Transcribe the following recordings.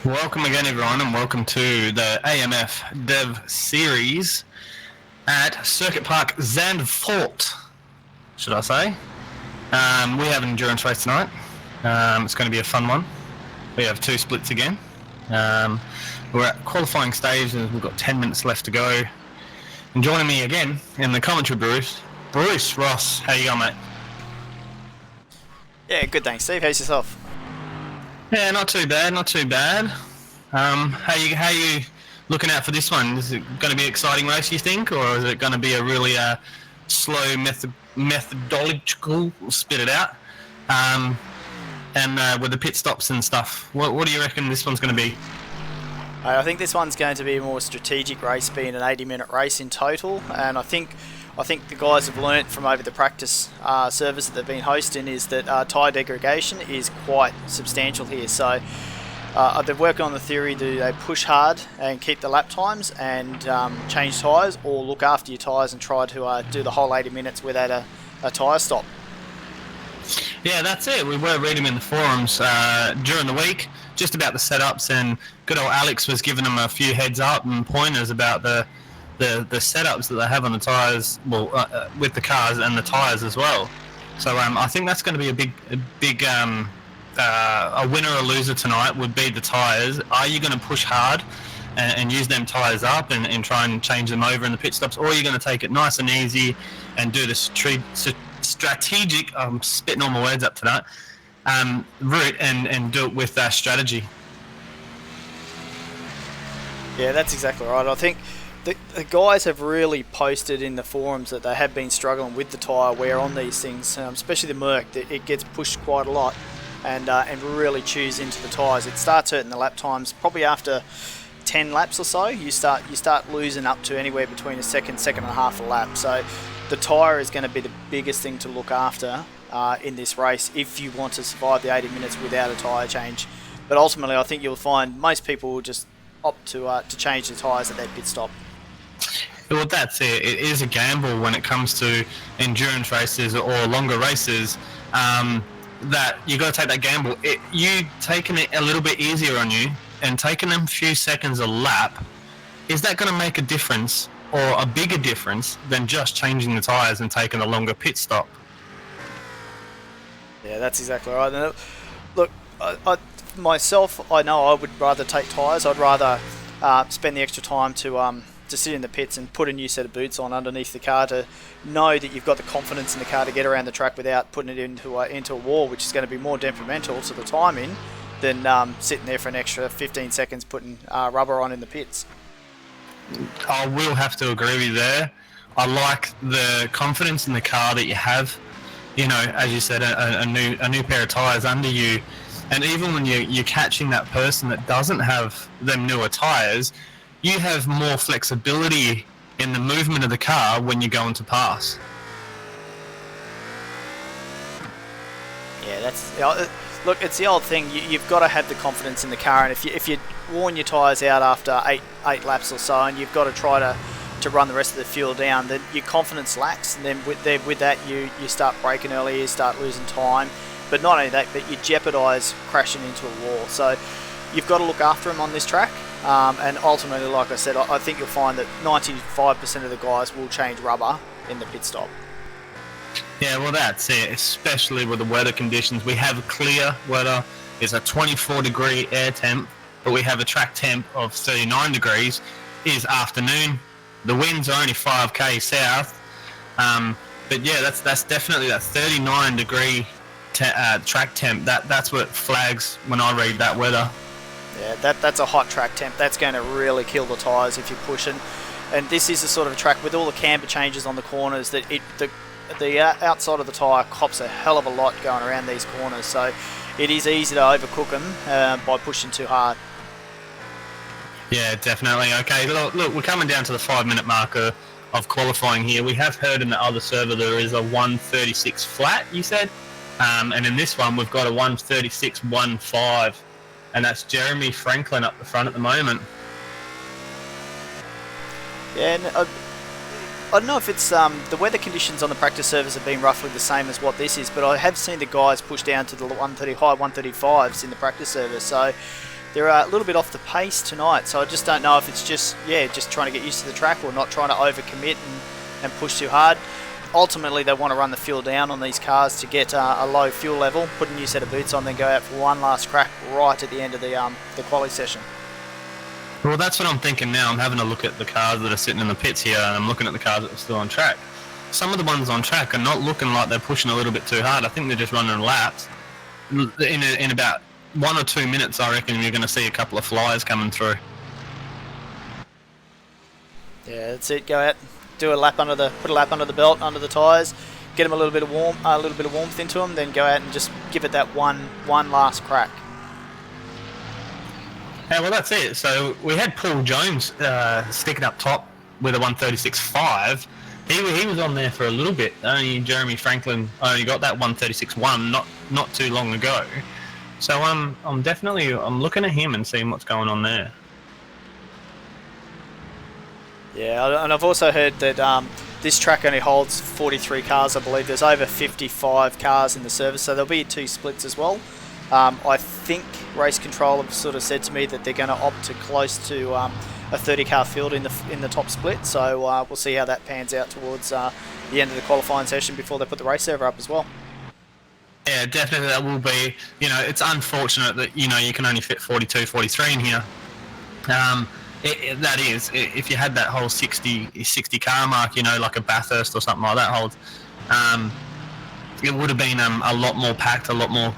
Welcome again, everyone, and welcome to the AMF Dev Series at Circuit Park Zandvoort, should I say. We have an endurance race tonight. It's going to be a fun one. We have two splits again. We're at qualifying stage and we've got 10 minutes left to go. And joining me again in the commentary booth, Bruce Ross. How you going, mate? Yeah, good, thanks, Steve. How's yourself? Yeah, not too bad, not too bad. How you looking out for this one? Is it going to be an exciting race, you think, or is it going to be a really slow methodological, spit it out, and with the pit stops and stuff? What do you reckon this one's going to be? I think this one's going to be a more strategic race, being an 80-minute race in total, and I think the guys have learnt from over the practice service that they've been hosting is that tyre degradation is quite substantial here. So they're working on the theory: do they push hard and keep the lap times and change tyres, or look after your tyres and try to do the whole 80 minutes without a tyre stop? Yeah, that's it. We were reading in the forums during the week just about the setups, and good old Alex was giving them a few heads up and pointers about the setups that they have on the tyres, with the cars and the tyres as well. So I think that's going to be a winner or loser tonight would be the tyres. Are you going to push hard and use them tyres up and try and change them over in the pit stops, or are you going to take it nice and easy and do this strategic, I'm spitting all my words up to that, route and do it with strategy? Yeah, that's exactly right. I think the guys have really posted in the forums that they have been struggling with the tyre wear on these things, especially the Merc. It gets pushed quite a lot and really chews into the tyres. It starts hurting the lap times probably after 10 laps or so. You start losing up to anywhere between a second and a half a lap. So the tyre is going to be the biggest thing to look after in this race if you want to survive the 80 minutes without a tyre change. But ultimately, I think you'll find most people will just opt to change the tyres at their pit stop. Well, that's it. It is a gamble when it comes to endurance races or longer races. That you got to take that gamble. You taking it a little bit easier on you and taking them a few seconds a lap, is that going to make a difference or a bigger difference than just changing the tyres and taking a longer pit stop? Yeah, that's exactly right. Look, myself, I know I would rather take tyres. I'd rather spend the extra time to sit in the pits and put a new set of boots on underneath the car to know that you've got the confidence in the car to get around the track without putting it into a wall, which is going to be more detrimental to the timing than sitting there for an extra 15 seconds putting rubber on in the pits. I will have to agree with you there. I like the confidence in the car that you have. You know, as you said, a new pair of tyres under you, and even when you're catching that person that doesn't have them newer tyres, you have more flexibility in the movement of the car when you're going to pass. Yeah, look, it's the old thing. You've got to have the confidence in the car, and if you worn your tyres out after eight laps or so, and you've got to try to run the rest of the fuel down, then your confidence lacks, and then with that you start braking early, you start losing time. But not only that, but you jeopardise crashing into a wall. So you've got to look after them on this track. And ultimately, like I said, I think you'll find that 95% of the guys will change rubber in the pit stop. Yeah, well, that's it, especially with the weather conditions. We have clear weather. It's a 24-degree air temp, but we have a track temp of 39 degrees. It is afternoon. The winds are only 5k south. But yeah, that's definitely that 39-degree track temp. That's what flags when I read that weather. Yeah, that's a hot track temp. That's going to really kill the tyres if you're pushing. And this is the sort of track with all the camber changes on the corners that the outside of the tyre cops a hell of a lot going around these corners. So it is easy to overcook them by pushing too hard. Yeah, definitely. Okay, look, we're coming down to the 5-minute marker of qualifying here. We have heard in the other server there is a 1:36 flat, you said. And in this one, we've got a 1:36.15. And that's Jeremy Franklin up the front at the moment. Yeah, and I don't know if it's the weather conditions on the practice service have been roughly the same as what this is, but I have seen the guys push down to the high 135s in the practice service. So they're a little bit off the pace tonight. So I just don't know if it's just trying to get used to the track or not trying to overcommit and push too hard. Ultimately, they want to run the fuel down on these cars to get a low fuel level, put a new set of boots on, then go out for one last crack right at the end of the quali session. Well, that's what I'm thinking now. I'm having a look at the cars that are sitting in the pits here, and I'm looking at the cars that are still on track. Some of the ones on track are not looking like they're pushing a little bit too hard. I think they're just running laps. In about 1 or 2 minutes, I reckon you're going to see a couple of flyers coming through. Yeah, that's it. Go out, put a lap under the belt, under the tyres, get them a little bit of warmth into them, then go out and just give it that one last crack. Yeah, well, that's it. So we had Paul Jones sticking up top with a 136.5. He was on there for a little bit. Only Jeremy Franklin only got that 136.1 not too long ago. So I'm looking at him and seeing what's going on there. Yeah, and I've also heard that this track only holds 43 cars, I believe. There's over 55 cars in the service, so there'll be 2 splits as well. I think Race Control have sort of said to me that they're going to opt to close to a 30-car field in the top split. So we'll see how that pans out towards the end of the qualifying session before they put the race server up as well. Yeah, definitely that will be. It's unfortunate that you can only fit 42, 43 in here. That is, if you had that whole 60 car mark, like a Bathurst or something like that holds, it would have been a lot more packed, a lot more,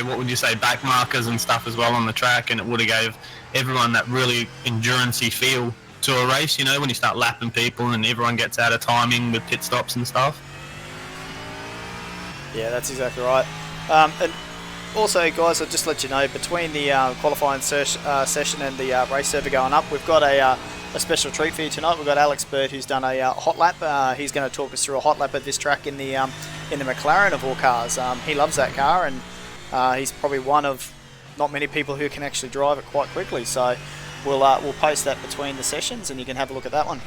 what would you say, back markers and stuff as well on the track, and it would have gave everyone that really endurance-y feel to a race, when you start lapping people and everyone gets out of timing with pit stops and stuff. Yeah, that's exactly right. And also, guys, I'll just let you know, between the qualifying session and the race server going up, we've got a special treat for you tonight. We've got Alex Bird, who's done a hot lap. He's going to talk us through a hot lap of this track in the McLaren of all cars. He loves that car, and he's probably one of not many people who can actually drive it quite quickly. So we'll post that between the sessions, and you can have a look at that one.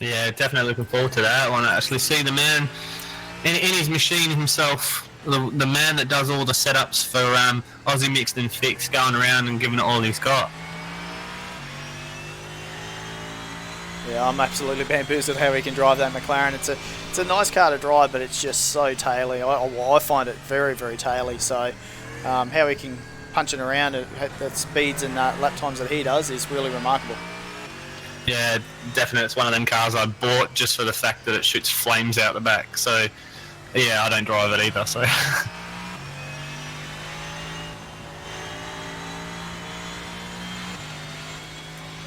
Yeah, definitely looking forward to that. I want to actually see the man in his machine himself, the man that does all the setups for Aussie Mixed and Fixed, going around and giving it all he's got. Yeah, I'm absolutely bamboozled how he can drive that McLaren. It's a nice car to drive, but it's just so taily. I find it very, very taily. So how he can punch it around at the speeds and lap times that he does is really remarkable. Yeah, definitely. It's one of them cars I bought just for the fact that it shoots flames out the back. So, yeah, I don't drive it either. So.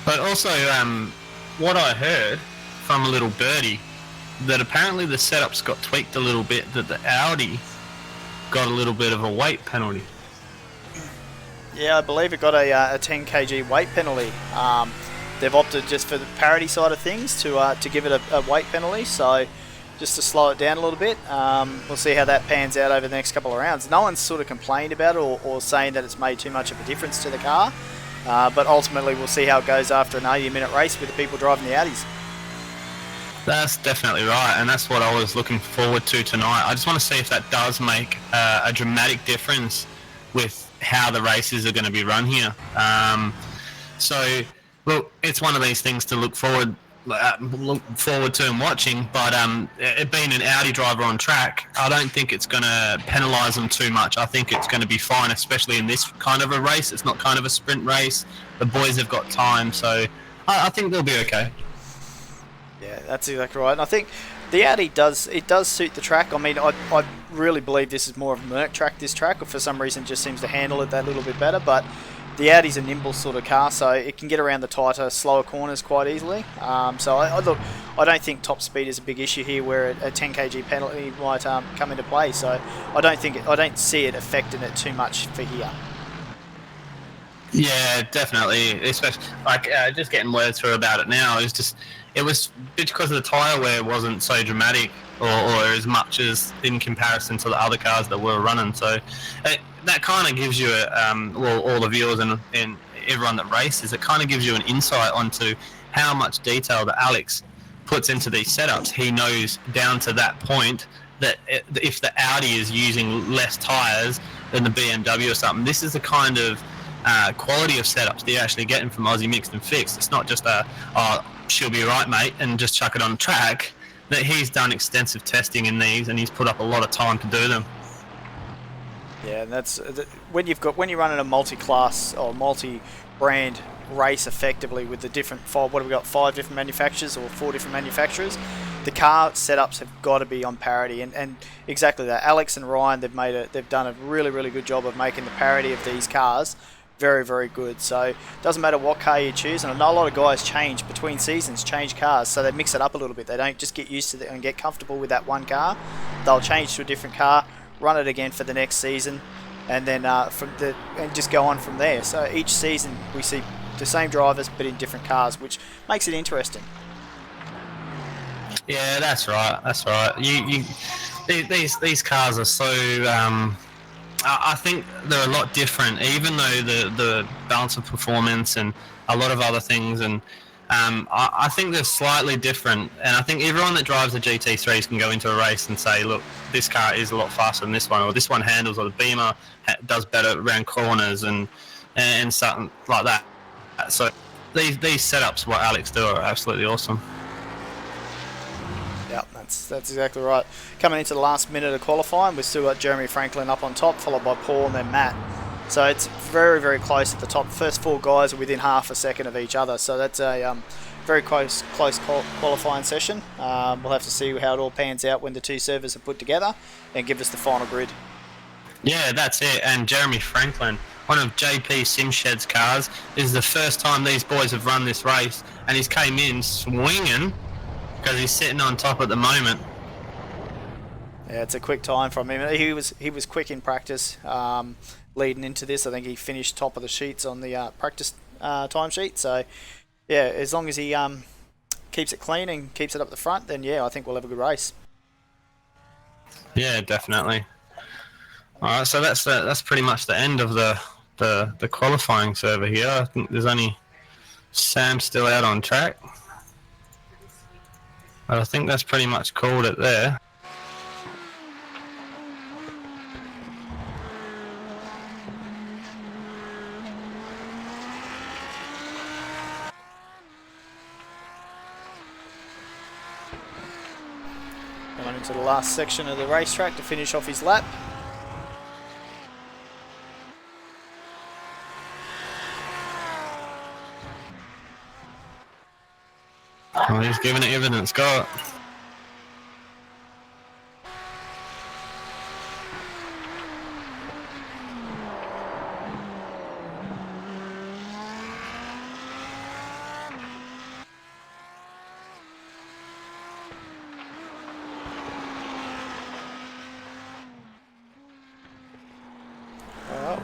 But also, what I heard from a little birdie, that apparently the setup's got tweaked a little bit, that the Audi got a little bit of a weight penalty. Yeah, I believe it got a 10 kg weight penalty. They've opted just for the parity side of things to give it a weight penalty, so just to slow it down a little bit. We'll see how that pans out over the next couple of rounds. No one's sort of complained about it or saying that it's made too much of a difference to the car, but ultimately we'll see how it goes after an 80-minute race with the people driving the Audis. That's definitely right, and that's what I was looking forward to tonight. I just want to see if that does make a dramatic difference with how the races are going to be run here. So, look, it's one of these things to look forward to and watching, but it being an Audi driver on track, I don't think it's going to penalise them too much. I think it's going to be fine, especially in this kind of a race. It's not kind of a sprint race. The boys have got time, so I think they'll be okay. Yeah, that's exactly right. And I think the Audi does suit the track. I mean, I really believe this is more of a Merc track, this track, or for some reason just seems to handle it that little bit better, but the Audi's a nimble sort of car, so it can get around the tighter, slower corners quite easily. So I don't think top speed is a big issue here, where a 10 kg penalty might come into play. So I don't see it affecting it too much for here. Yeah, definitely. Especially just getting words through about it now is just, it was because the tyre wear wasn't so dramatic or as much as in comparison to the other cars that were running. So that kind of gives you all the viewers and everyone that races, it kind of gives you an insight onto how much detail that Alex puts into these setups. He knows down to that point that if the Audi is using less tyres, than the BMW or something. This is the kind of quality of setups that you're actually getting from Aussie Mixed and Fixed. It's not just oh, she'll be right, mate, and just chuck it on track. That he's done extensive testing in these, and he's put up a lot of time to do them. Yeah, and that's when you're running a multi-class or multi-brand race effectively with the different what have we got, 5 different manufacturers or 4 different manufacturers. The car setups have got to be on parity, and exactly that. Alex and Ryan, they've done a really good job of making the parity of these cars very good. So it doesn't matter what car you choose, and I know a lot of guys change between seasons, change cars, so they mix it up a little bit. They don't just get used to it and get comfortable with that one car. They'll change to a different car, run it again for the next season, and then and just go on from there. So each season we see the same drivers but in different cars, which makes it interesting. Yeah, that's right. That's right. These cars are so. I think they're a lot different, even though the balance of performance and a lot of other things, and I think they're slightly different. And I think everyone that drives a GT3s can go into a race and say, look, this car is a lot faster than this one, or this one handles, or the Beamer does better around corners and something like that. So these setups, what Alex do, are absolutely awesome. Yeah, that's exactly right. Coming into the last minute of qualifying, we've still got Jeremy Franklin up on top, followed by Paul and then Matt. So it's very close at the top. The first 4 guys are within half a second of each other. So that's a very close qualifying session. We'll have to see how it all pans out when the 2 servers are put together and give us the final grid. Yeah, that's it. And Jeremy Franklin, one of JP Simshed's cars, is the first time these boys have run this race, and he's came in swinging because he's sitting on top at the moment. Yeah, it's a quick time from him. He was quick in practice leading into this. I think he finished top of the sheets on the practice time sheet. So yeah, as long as he keeps it clean and keeps it up the front, then yeah, I think we'll have a good race. Yeah, definitely. All right, so that's pretty much the end of the qualifying server here. I think there's only Sam still out on track, but I think that's pretty much called it there. Going into the last section of the racetrack to finish off his lap. Oh, he's giving it everything it's got.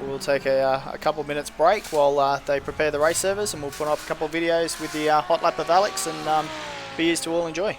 We'll take a couple of minutes break while they prepare the race servers, and we'll put up a couple of videos with the hot lap of Alex, and for you to all enjoy.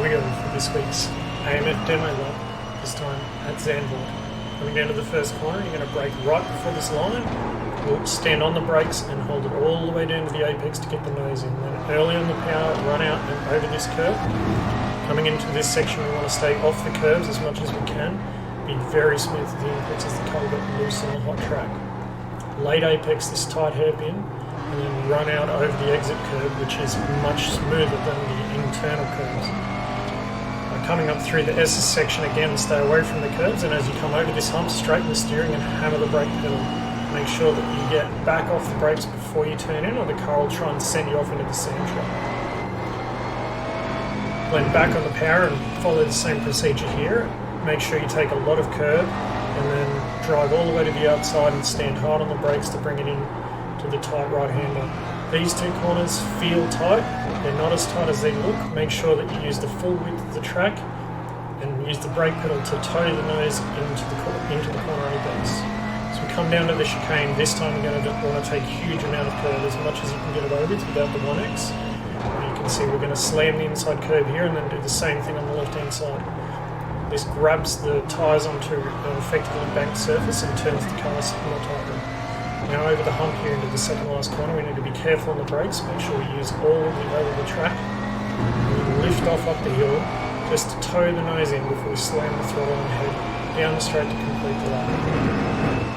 we go for this week's AMF demo lap, this time at Zandvoort. Coming down to the first corner, you're going to brake right before this line. You'll stand on the brakes and hold it all the way down to the apex to get the nose in. Then early on the power, run out and over this curve. Coming into this section, we want to stay off the curves as much as we can. Be very smooth with the inputs as the car got loose on the hot track. Late apex this tight hairpin, and then run out over the exit curve, which is much smoother than the internal curves. Coming up through the S's section again, stay away from the curves, and as you come over this hump, straighten the steering and hammer the brake pedal. Make sure that you get back off the brakes before you turn in, or the car will try and send you off into the sand trap. Blend back on the power and follow the same procedure here. Make sure you take a lot of curb and then drive all the way to the outside and stand hard on the brakes to bring it in to the tight right-hander. These two corners feel tight, they're not as tight as they look. Make sure that you use the full width of the track and use the brake pedal to toe the nose into the corner apex. So we come down to the chicane. This time we're going to want to take a huge amount of curb, as much as you can get away with without the 1X. You can see we're going to slam the inside curb here and then do the same thing on the left-hand side. This grabs the tyres onto an effectively banked surface and turns the car more tightly. Now over the hump here into the second last corner, we need to be careful on the brakes, make sure we use all of the over the track, and lift off up the hill, just to toe the nose in before we slam the throttle and head down the straight to complete the lap.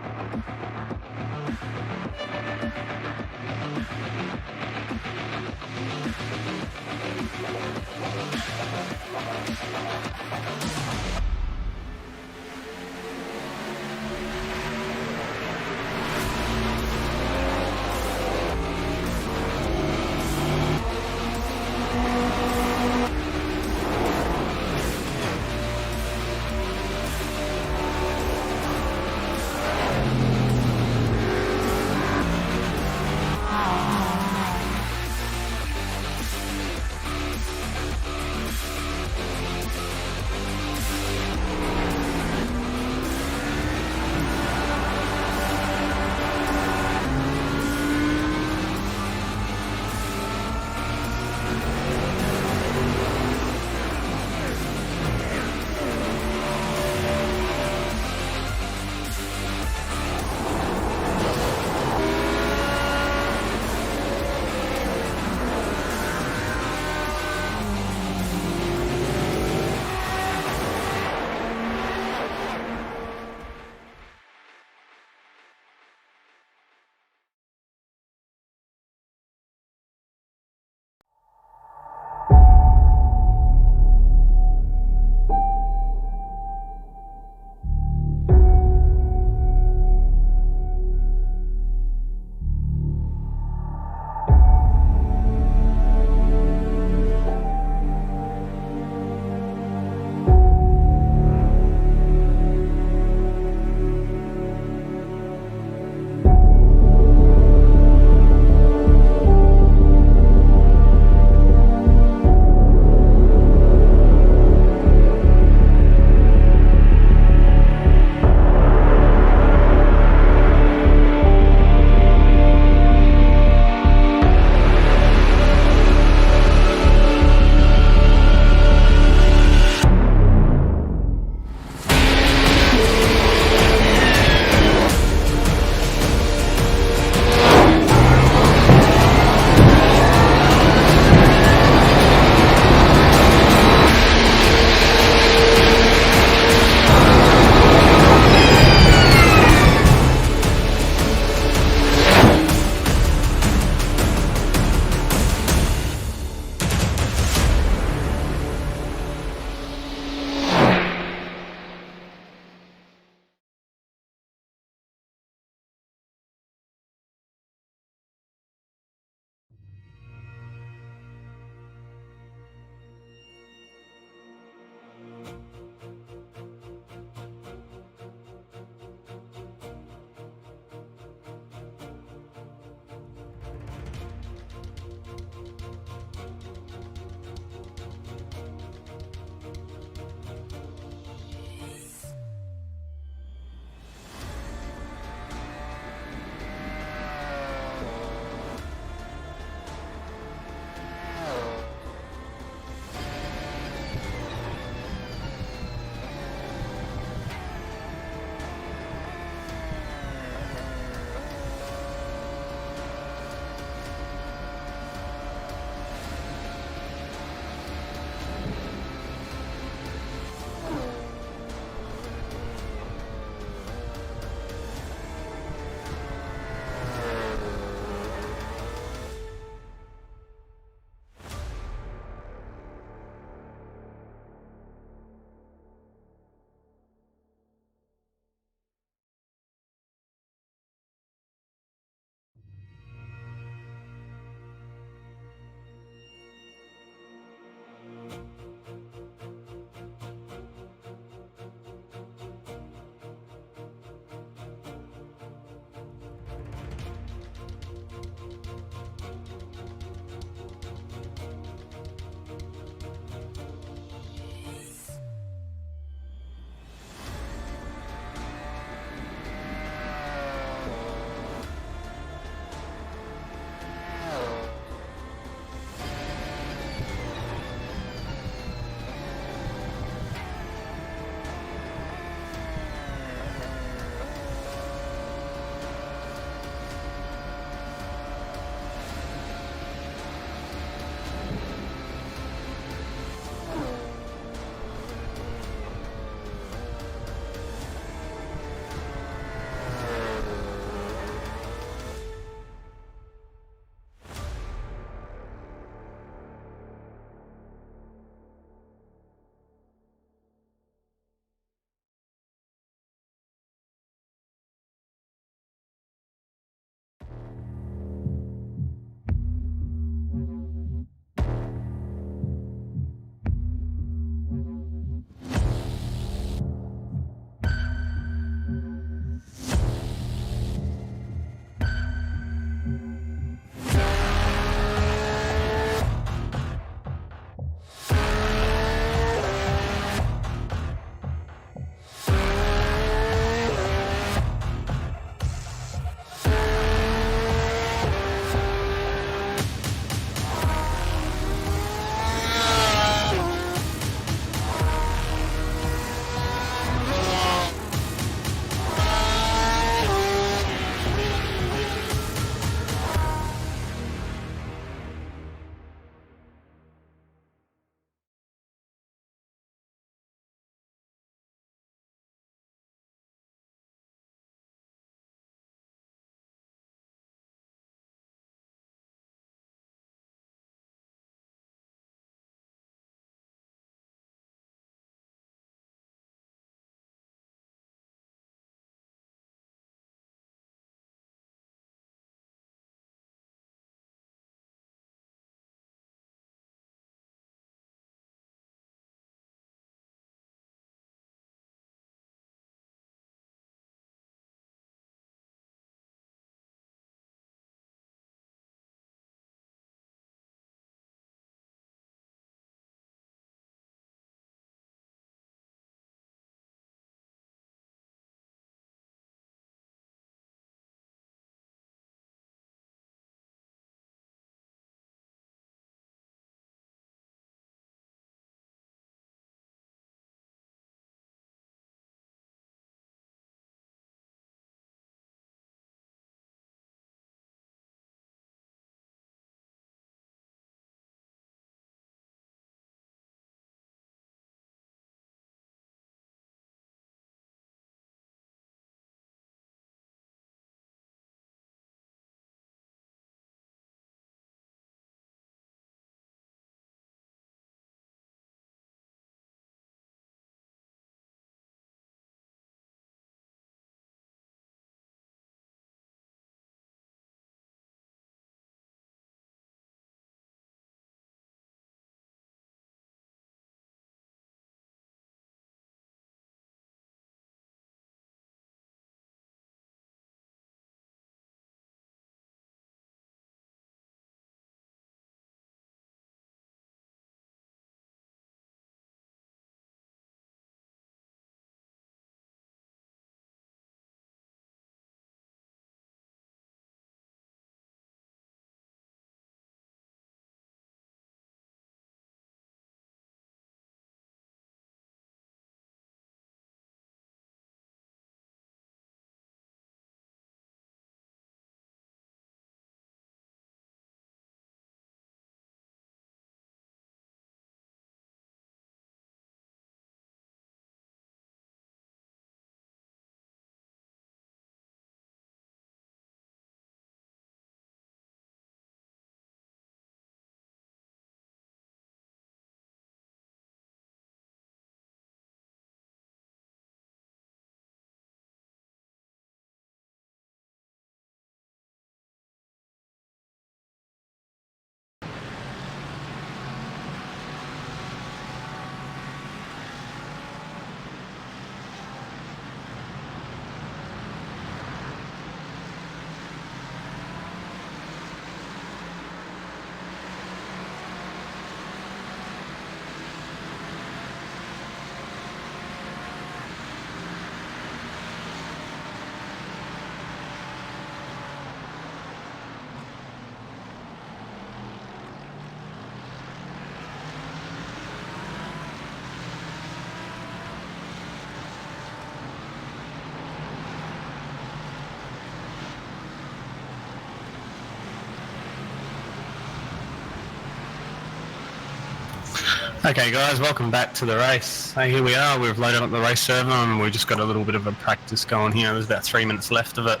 Okay guys, welcome back to the race. So here we are, we've loaded up the race server and we've just got a little bit of a practice going here. There's about 3 minutes left of it.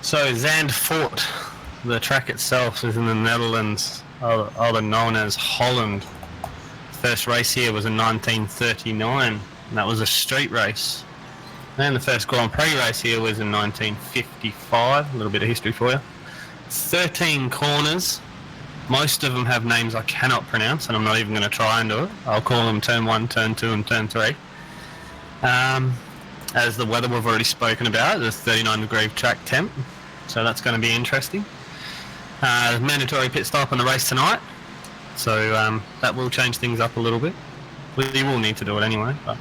So Zandvoort, the track itself is in the Netherlands, other known as Holland. First race here was in 1939, and that was a street race. And the first Grand Prix race here was in 1955, a little bit of history for you. 13 corners. Most of them have names I cannot pronounce, and I'm not even going to try and do it. I'll call them Turn 1, Turn 2 and Turn 3. As the weather we've already spoken about, there's 39-degree track temp, so that's going to be interesting. Mandatory pit stop on the race tonight, so that will change things up a little bit. We will need to do it anyway, but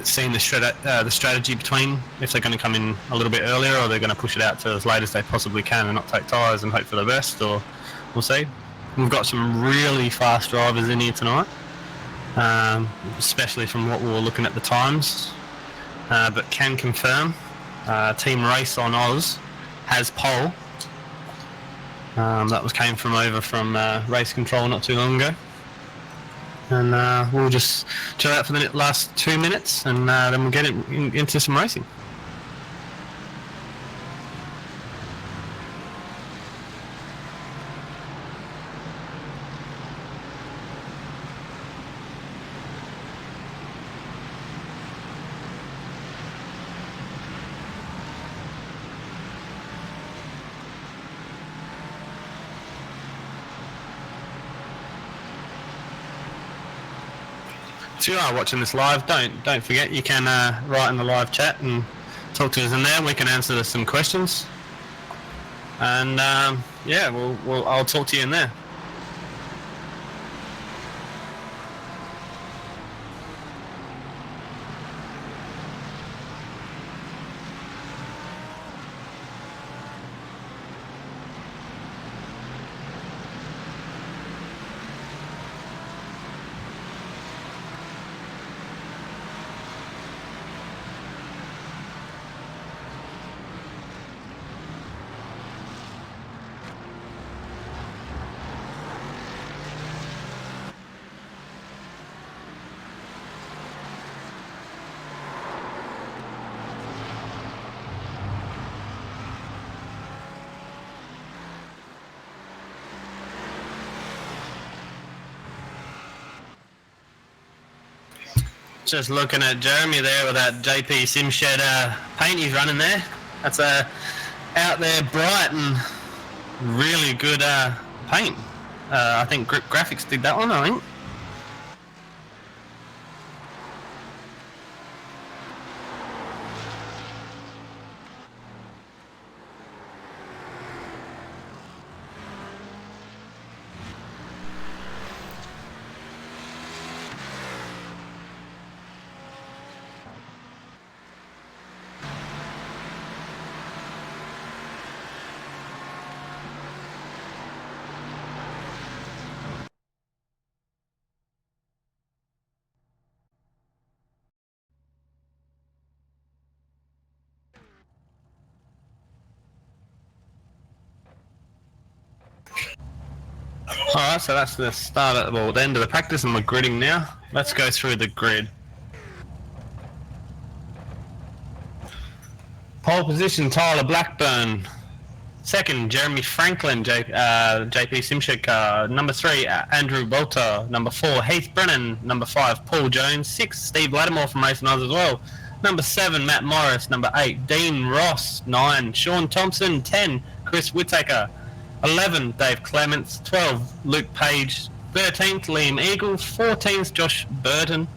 seeing the strategy between if they're going to come in a little bit earlier or they're going to push it out to as late as they possibly can and not take tyres and hope for the best, or we'll see. We've got some really fast drivers in here tonight, especially from what we were looking at the times, but can confirm Team Race on Oz has pole. That came from over from Race Control not too long ago. And we'll just chill out for the last 2 minutes, and then we'll get into some racing. If you are watching this live, don't forget you can write in the live chat and talk to us in there. We can answer some questions, and yeah, I'll talk to you in there. Just looking at Jeremy there with that JP Simshed paint he's running there. That's out there bright and really good paint. I think Grip Graphics did that one, I think. Alright, so that's the start at the end of the practice and we're gridding now. Let's go through the grid. Pole position, Tyler Blackburn. Second, Jeremy Franklin, JP Simshed car. Number 3, Andrew Bolter. Number 4, Heath Brennan. Number 5, Paul Jones. 6, Steve Lattimore from Racing Oz as well. Number 7, Matt Morris. Number 8, Dean Ross. 9, Sean Thompson. 10, Chris Whittaker. 11, Dave Clements. 12, Luke Page. 13th, Liam Eagle. 14th, Josh Burton.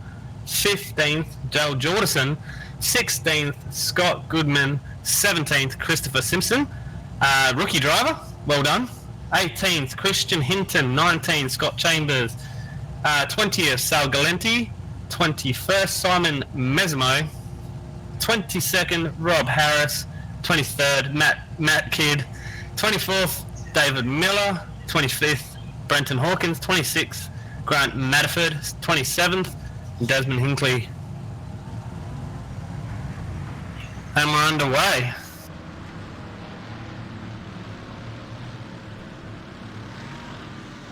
15th, Dale Jordison. 16th, Scott Goodman. 17th, Christopher Simpson. Rookie driver, well done. 18th, Christian Hinton. 19th, Scott Chambers. 20th, Sal Galenti. 21st, Simon Mesmo. 22nd, Rob Harris. 23rd, Matt Kidd. 24th, David Miller. 25th, Brenton Hawkins. 26th, Grant Matterford. 27th, Desmond Hinkley. And we're underway.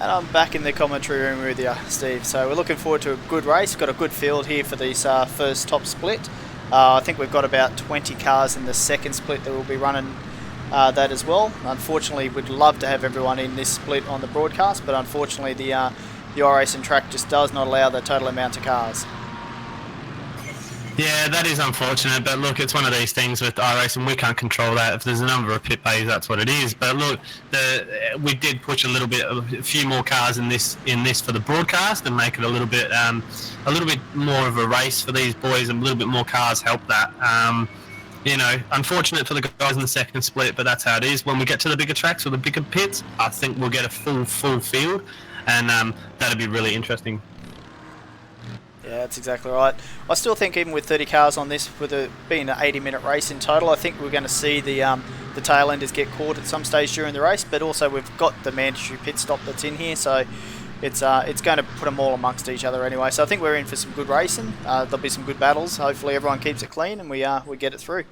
And I'm back in the commentary room with you, Steve. So we're looking forward to a good race. We've got a good field here for this first top split. I think we've got about 20 cars in the second split that will be running that as well. Unfortunately, we'd love to have everyone in this split on the broadcast, but unfortunately the iRacing track just does not allow the total amount of cars. Yeah, that is unfortunate, but look, it's one of these things with iRacing, we can't control that. If there's a number of pit bays, that's what it is. But look, we did push a few more cars in this for the broadcast and make it a little bit more of a race for these boys, and a little bit more cars help that. Unfortunate for the guys in the second split, but that's how it is. When we get to the bigger tracks or the bigger pits, I think we'll get a full field, and that'll be really interesting. Yeah, that's exactly right. I still think even with 30 cars on this, with it being an 80-minute race in total, I think we're going to see the tail enders get caught at some stage during the race. But also we've got the mandatory pit stop that's in here, so it's going to put them all amongst each other anyway. So I think we're in for some good racing. There'll be some good battles. Hopefully everyone keeps it clean and we get it through.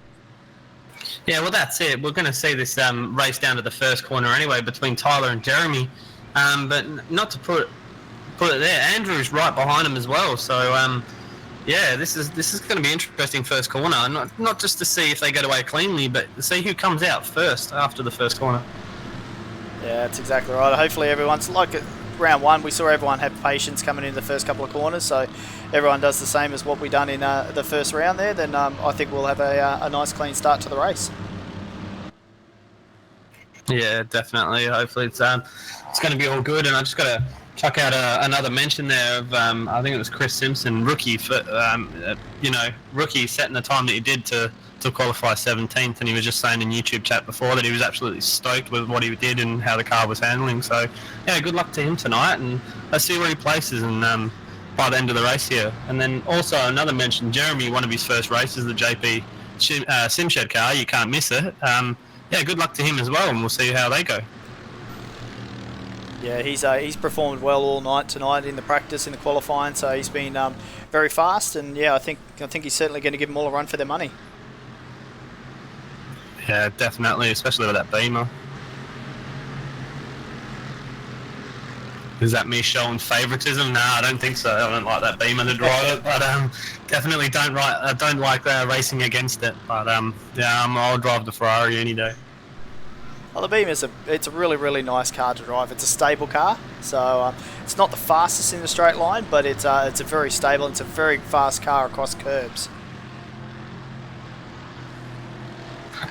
Yeah, well that's it. We're going to see this race down to the first corner anyway between Tyler and Jeremy. But not to put it there, Andrew's right behind him as well. So this is going to be interesting first corner. Not just to see if they get away cleanly, but to see who comes out first after the first corner. Yeah, that's exactly right. Hopefully everyone's like at round one. We saw everyone have patience coming in the first couple of corners, so everyone does the same as what we done in the first round there. Then I think we'll have a nice clean start to the race. Yeah, definitely. Hopefully it's going to be all good. And I just got to chuck out another mention there of I think it was Chris Simpson, rookie for rookie setting the time that he did to qualify 17th, and he was just saying in YouTube chat before that he was absolutely stoked with what he did and how the car was handling. So yeah, good luck to him tonight, and let's see where he places and by the end of the race here. And then also another mention, Jeremy, one of his first races, the JP Simshed car, you can't miss it. Good luck to him as well, and we'll see how they go. Yeah, he's performed well all night tonight in the practice, in the qualifying, so he's been very fast, and yeah, I think he's certainly going to give them all a run for their money. Yeah, definitely, especially with that Beamer. Is that me showing favouritism? No, I don't think so. I don't like that Beamer to drive it, but definitely don't like racing against it. But I'll drive the Ferrari any day. Well, the Beamer it's a really, really nice car to drive. It's a stable car, so it's not the fastest in the straight line, but it's a very stable. It's a very fast car across curbs.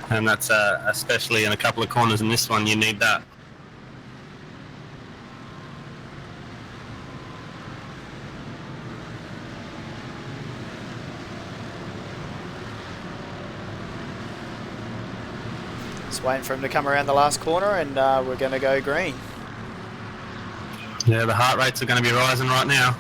And that's especially in a couple of corners in this one, you need that. Just waiting for him to come around the last corner, and we're going to go green. Yeah, the heart rates are going to be rising right now.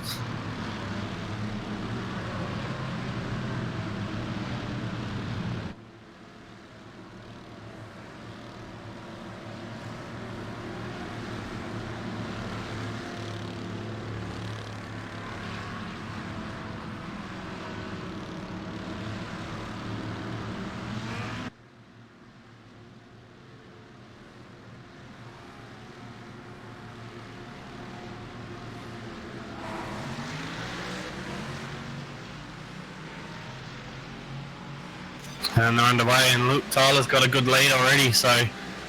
And they're underway, and Luke Tyler's got a good lead already, so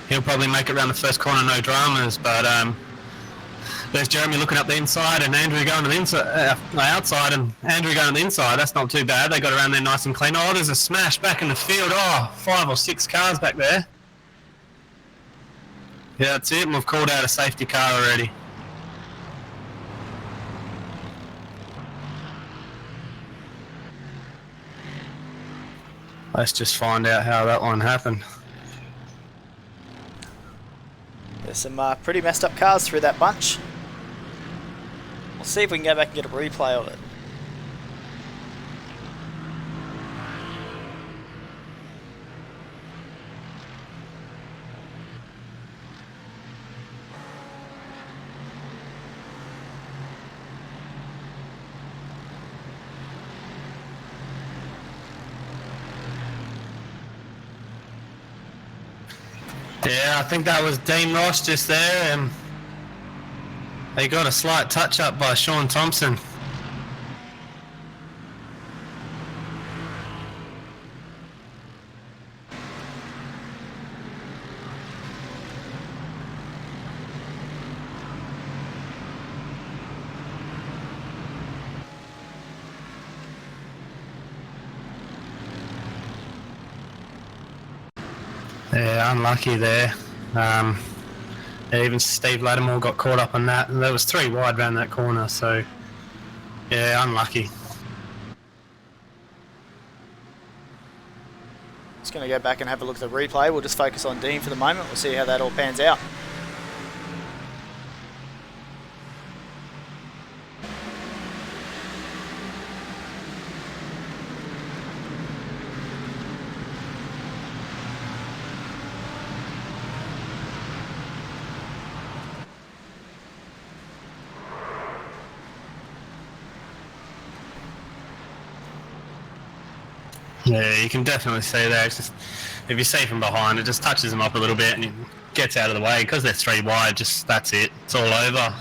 he'll probably make it around the first corner, no dramas. But there's Jeremy looking up the inside, and Andrew going to the outside, and Andrew going to the inside. That's not too bad. They got around there nice and clean. Oh, there's a smash back in the field. Oh, 5 or 6 cars back there. Yeah, that's it. And we've called out a safety car already. Let's just find out how that one happened. There's some pretty messed up cars through that bunch. We'll see if we can go back and get a replay of it. Yeah, I think that was Dean Ross just there. They got a slight touch up by Sean Thompson. Yeah, unlucky there. Even Steve Lattimore got caught up on that. There was 3 wide around that corner, so yeah, unlucky. Just going to go back and have a look at the replay. We'll just focus on Dean for the moment. We'll see how that all pans out. Yeah, you can definitely see there. It's just, if you see from behind, it just touches him up a little bit and he gets out of the way. Because they're 3 wide, just that's it. It's all over.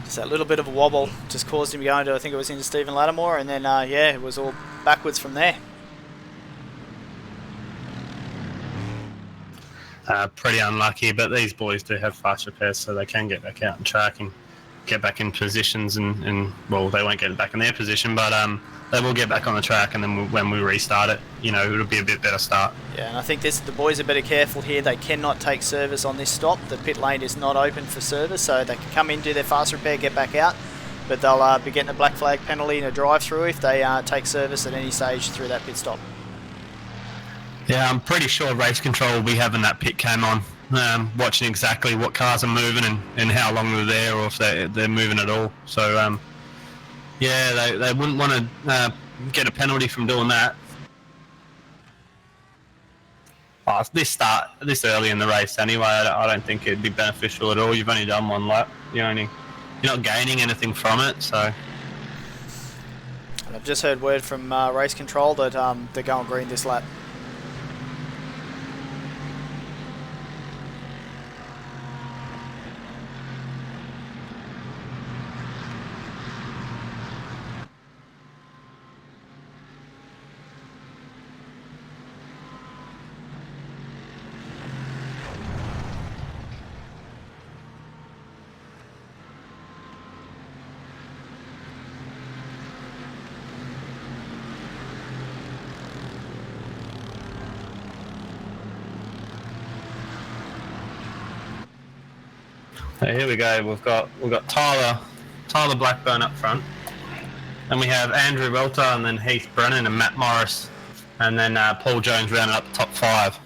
Just that little bit of a wobble just caused him going to, I think it was into Stephen Lattimore, and then, yeah, it was all backwards from there. Pretty unlucky, but these boys do have fast repairs, so they can get back out and track and get back in positions and well, they won't get back in their position, but they will get back on the track, and then when we restart it, you know, it'll be a bit better start. Yeah, and I think the boys are better careful here. They cannot take service on this stop. The pit lane is not open for service, so they can come in, do their fast repair, get back out, but they'll be getting a black flag penalty and a drive-through if they take service at any stage through that pit stop. Yeah, I'm pretty sure race control will be having that pit cam on, watching exactly what cars are moving and how long they're there, or if they're moving at all. So, yeah, they wouldn't want to get a penalty from doing that. Oh, this early in the race anyway, I don't think it'd be beneficial at all. You've only done 1 lap. You're not gaining anything from it, so. And I've just heard word from race control that they're going green this lap. Here we go. We've got Tyler Blackburn up front, and we have Andrew Welter, and then Heath Brennan and Matt Morris, and then Paul Jones rounding up the top 5.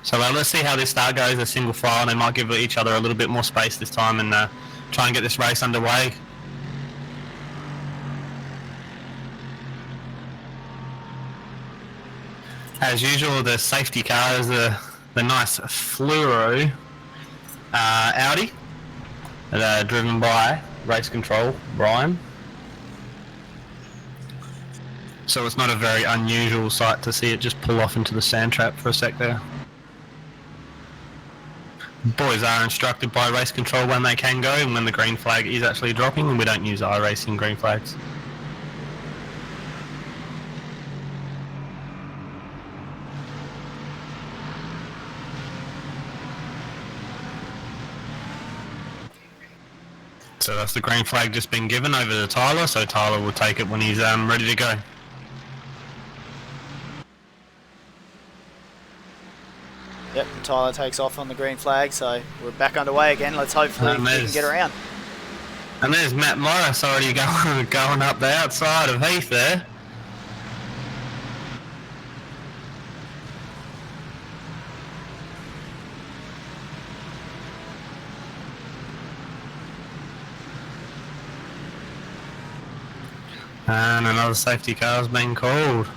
So let's see how this start goes. A single file. They might give each other a little bit more space this time and try and get this race underway. As usual, the safety car is the nice fluoro Audi. Driven by race control Brian. So it's not a very unusual sight to see it just pull off into the sand trap for a sec there. Boys are instructed by race control when they can go and when the green flag is actually dropping, and we don't use iRacing green flags. So that's the green flag just been given over to Tyler, so Tyler will take it when he's ready to go. Yep, Tyler takes off on the green flag, so we're back underway again. Let's hopefully we can get around. And there's Matt Morris already going up the outside of Heath there. And another safety car's been called.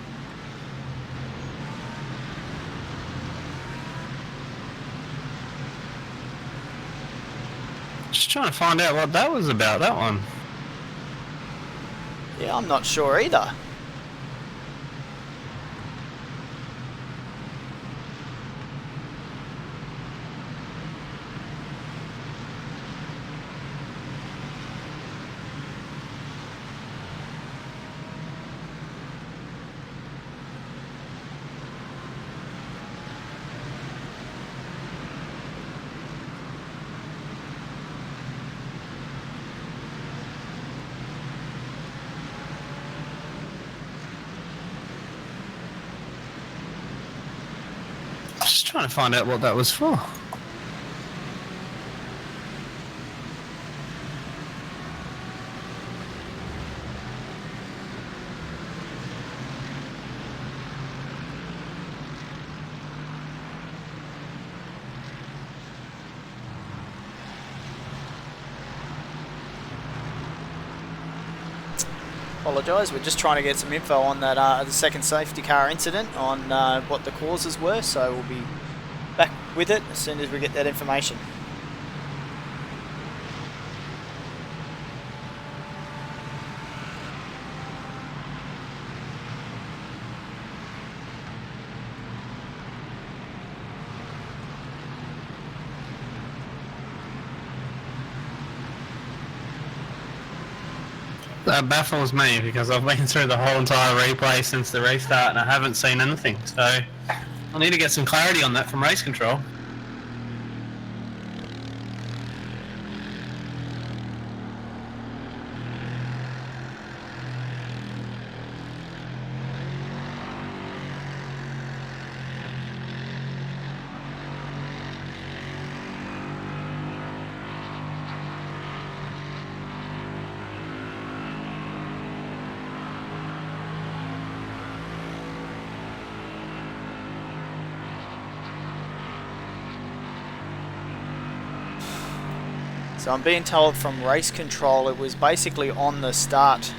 Just trying to find out what that was about, that one. Yeah, I'm not sure either. just trying to find out what that was for. Apologise, we're just trying to get some info on that the second safety car incident, on what the causes were, so we'll be back with it as soon as we get that information. That baffles me because I've been through the whole entire replay since the restart and I haven't seen anything. So I need to get some clarity on that from race control. So I'm being told from race control it was basically on the start,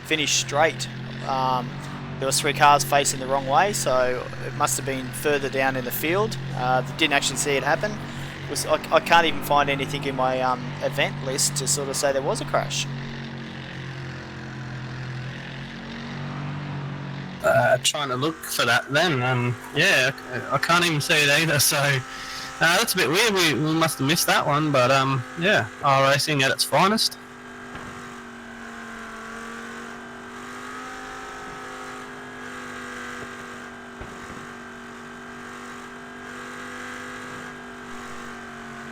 finish straight. There was 3 cars facing the wrong way, so it must have been further down in the field. Didn't actually see it happen. I can't even find anything in my event list to sort of say there was a crash. Trying to look for that then, yeah, I can't even see it either, so that's a bit weird. We must have missed that one, but yeah, R racing at its finest.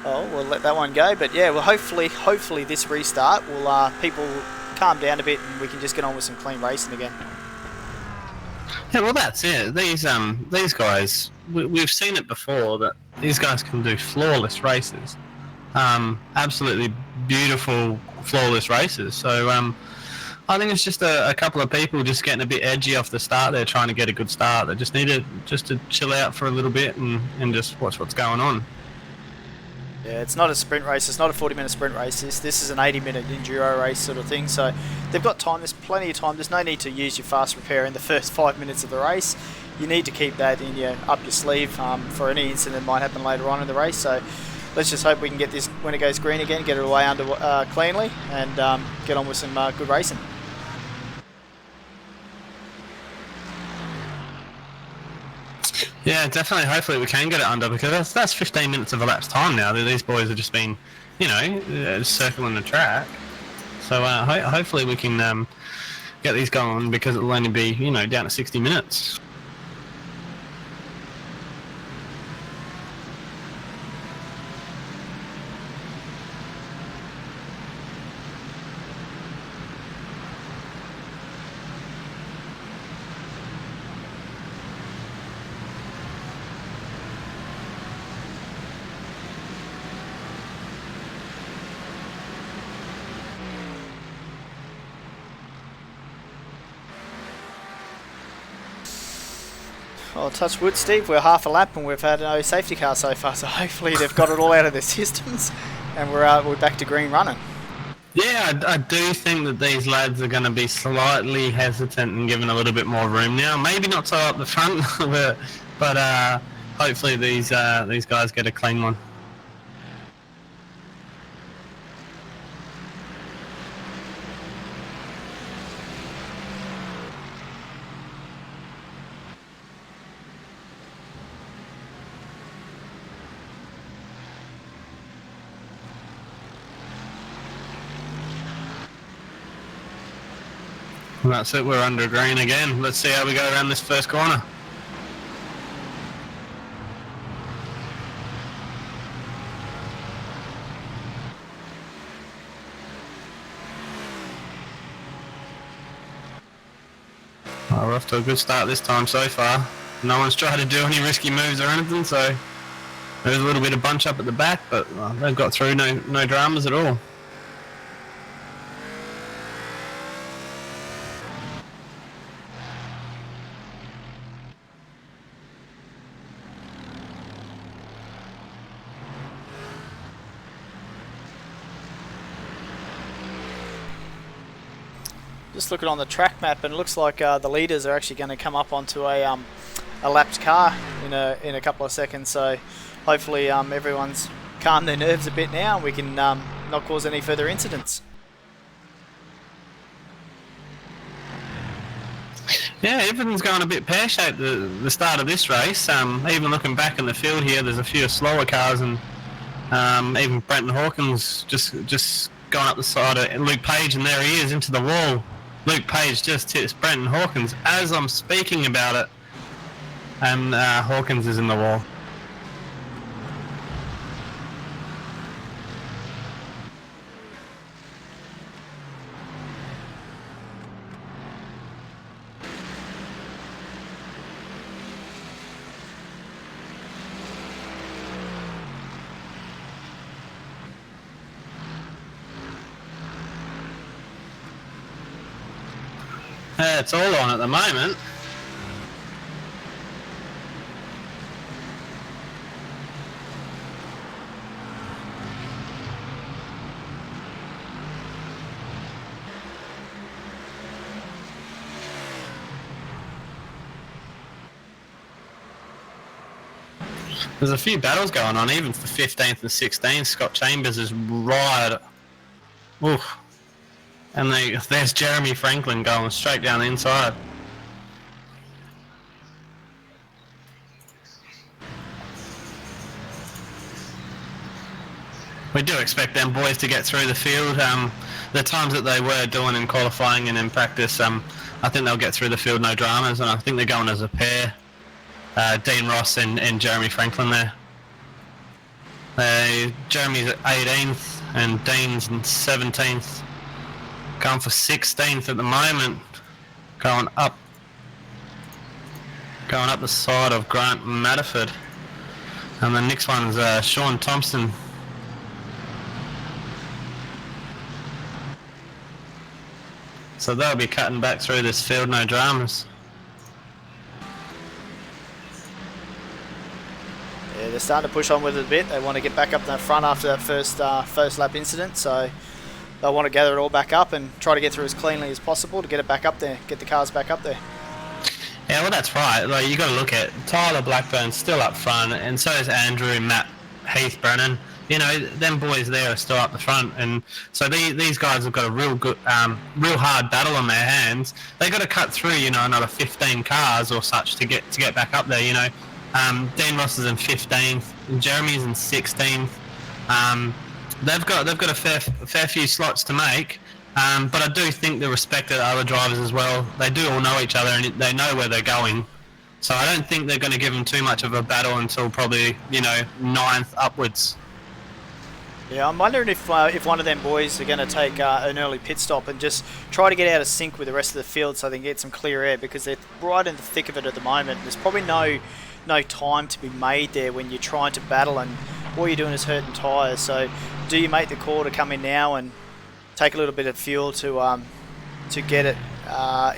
Oh, we'll let that one go, but yeah, well, hopefully this restart will people calm down a bit and we can just get on with some clean racing again. Yeah, well, that's it. These guys, we've seen it before that these guys can do flawless races, absolutely beautiful flawless races. So I think it's just a couple of people just getting a bit edgy off the start. They're trying to get a good start. They just need to chill out for a little bit and just watch what's going on. Yeah, it's not a sprint race. It's not a 40-minute sprint race. This is an 80-minute enduro race sort of thing. So they've got time. There's plenty of time. There's no need to use your fast repair in the first 5 minutes of the race. You need to keep that in up your sleeve for any incident that might happen later on in the race. So let's just hope we can get this when it goes green again, get it away under cleanly, and get on with some good racing. Yeah, definitely. Hopefully we can get it under, because that's 15 minutes of elapsed time now. These boys have just been, circling the track. So hopefully we can get these going, because it'll only be, down to 60 minutes. Well, touch wood, Steve, we're half a lap and we've had no safety car so far, so hopefully they've got it all out of their systems and we're back to green running. Yeah, I do think that these lads are going to be slightly hesitant and given a little bit more room now. Maybe not so up the front, but hopefully these guys get a clean one. And that's it, we're under green again. Let's see how we go around this first corner. We're off to a good start this time so far. No one's tried to do any risky moves or anything, so there's a little bit of bunch up at the back, but they've got through, no dramas at all. Just looking on the track map, and it looks like the leaders are actually going to come up onto a lapped car in a couple of seconds. So hopefully everyone's calmed their nerves a bit now, and we can not cause any further incidents. Yeah, everything's going a bit pear-shaped the start of this race. Even looking back in the field here, there's a few slower cars, and even Brenton Hawkins just going up the side of Luke Page, and there he is into the wall. Luke Page just hits Brenton Hawkins as I'm speaking about it, and Hawkins is in the wall. It's all on at the moment. There's a few battles going on, even for 15th and 16th. Scott Chambers is right. Oof. And there's Jeremy Franklin going straight down the inside. We do expect them boys to get through the field. The times that they were doing in qualifying and in practice, I think they'll get through the field, no dramas, and I think they're going as a pair. Dean Ross and Jeremy Franklin there. Jeremy's at 18th and Dean's in 17th. Going for 16th at the moment. Going up the side of Grant Matterford. And the next one's Sean Thompson. So they'll be cutting back through this field, no dramas. Yeah, they're starting to push on with it a bit. They want to get back up in the front after that first lap incident, so they'll want to gather it all back up and try to get through as cleanly as possible to get it back up there, get the cars back up there. Yeah, well, that's right. Like, you got to look at Tyler Blackburn's still up front, and so is Andrew, Matt, Heath Brennan. You know, them boys there are still up the front, and so these guys have got a real good, real hard battle on their hands. They got to cut through, you know, another 15 cars or such to get back up there. You know, Dean Ross is in 15th, and Jeremy's in 16th. They've got a fair few slots to make, but I do think they're respected other drivers as well. They do all know each other and they know where they're going. So I don't think they're going to give them too much of a battle until probably, you know, 9th upwards. Yeah, I'm wondering if one of them boys are going to take an early pit stop and just try to get out of sync with the rest of the field so they can get some clear air, because they're right in the thick of it at the moment. There's probably no time to be made there when you're trying to battle and all you're doing is hurting tyres. So do you make the call to come in now and take a little bit of fuel to get it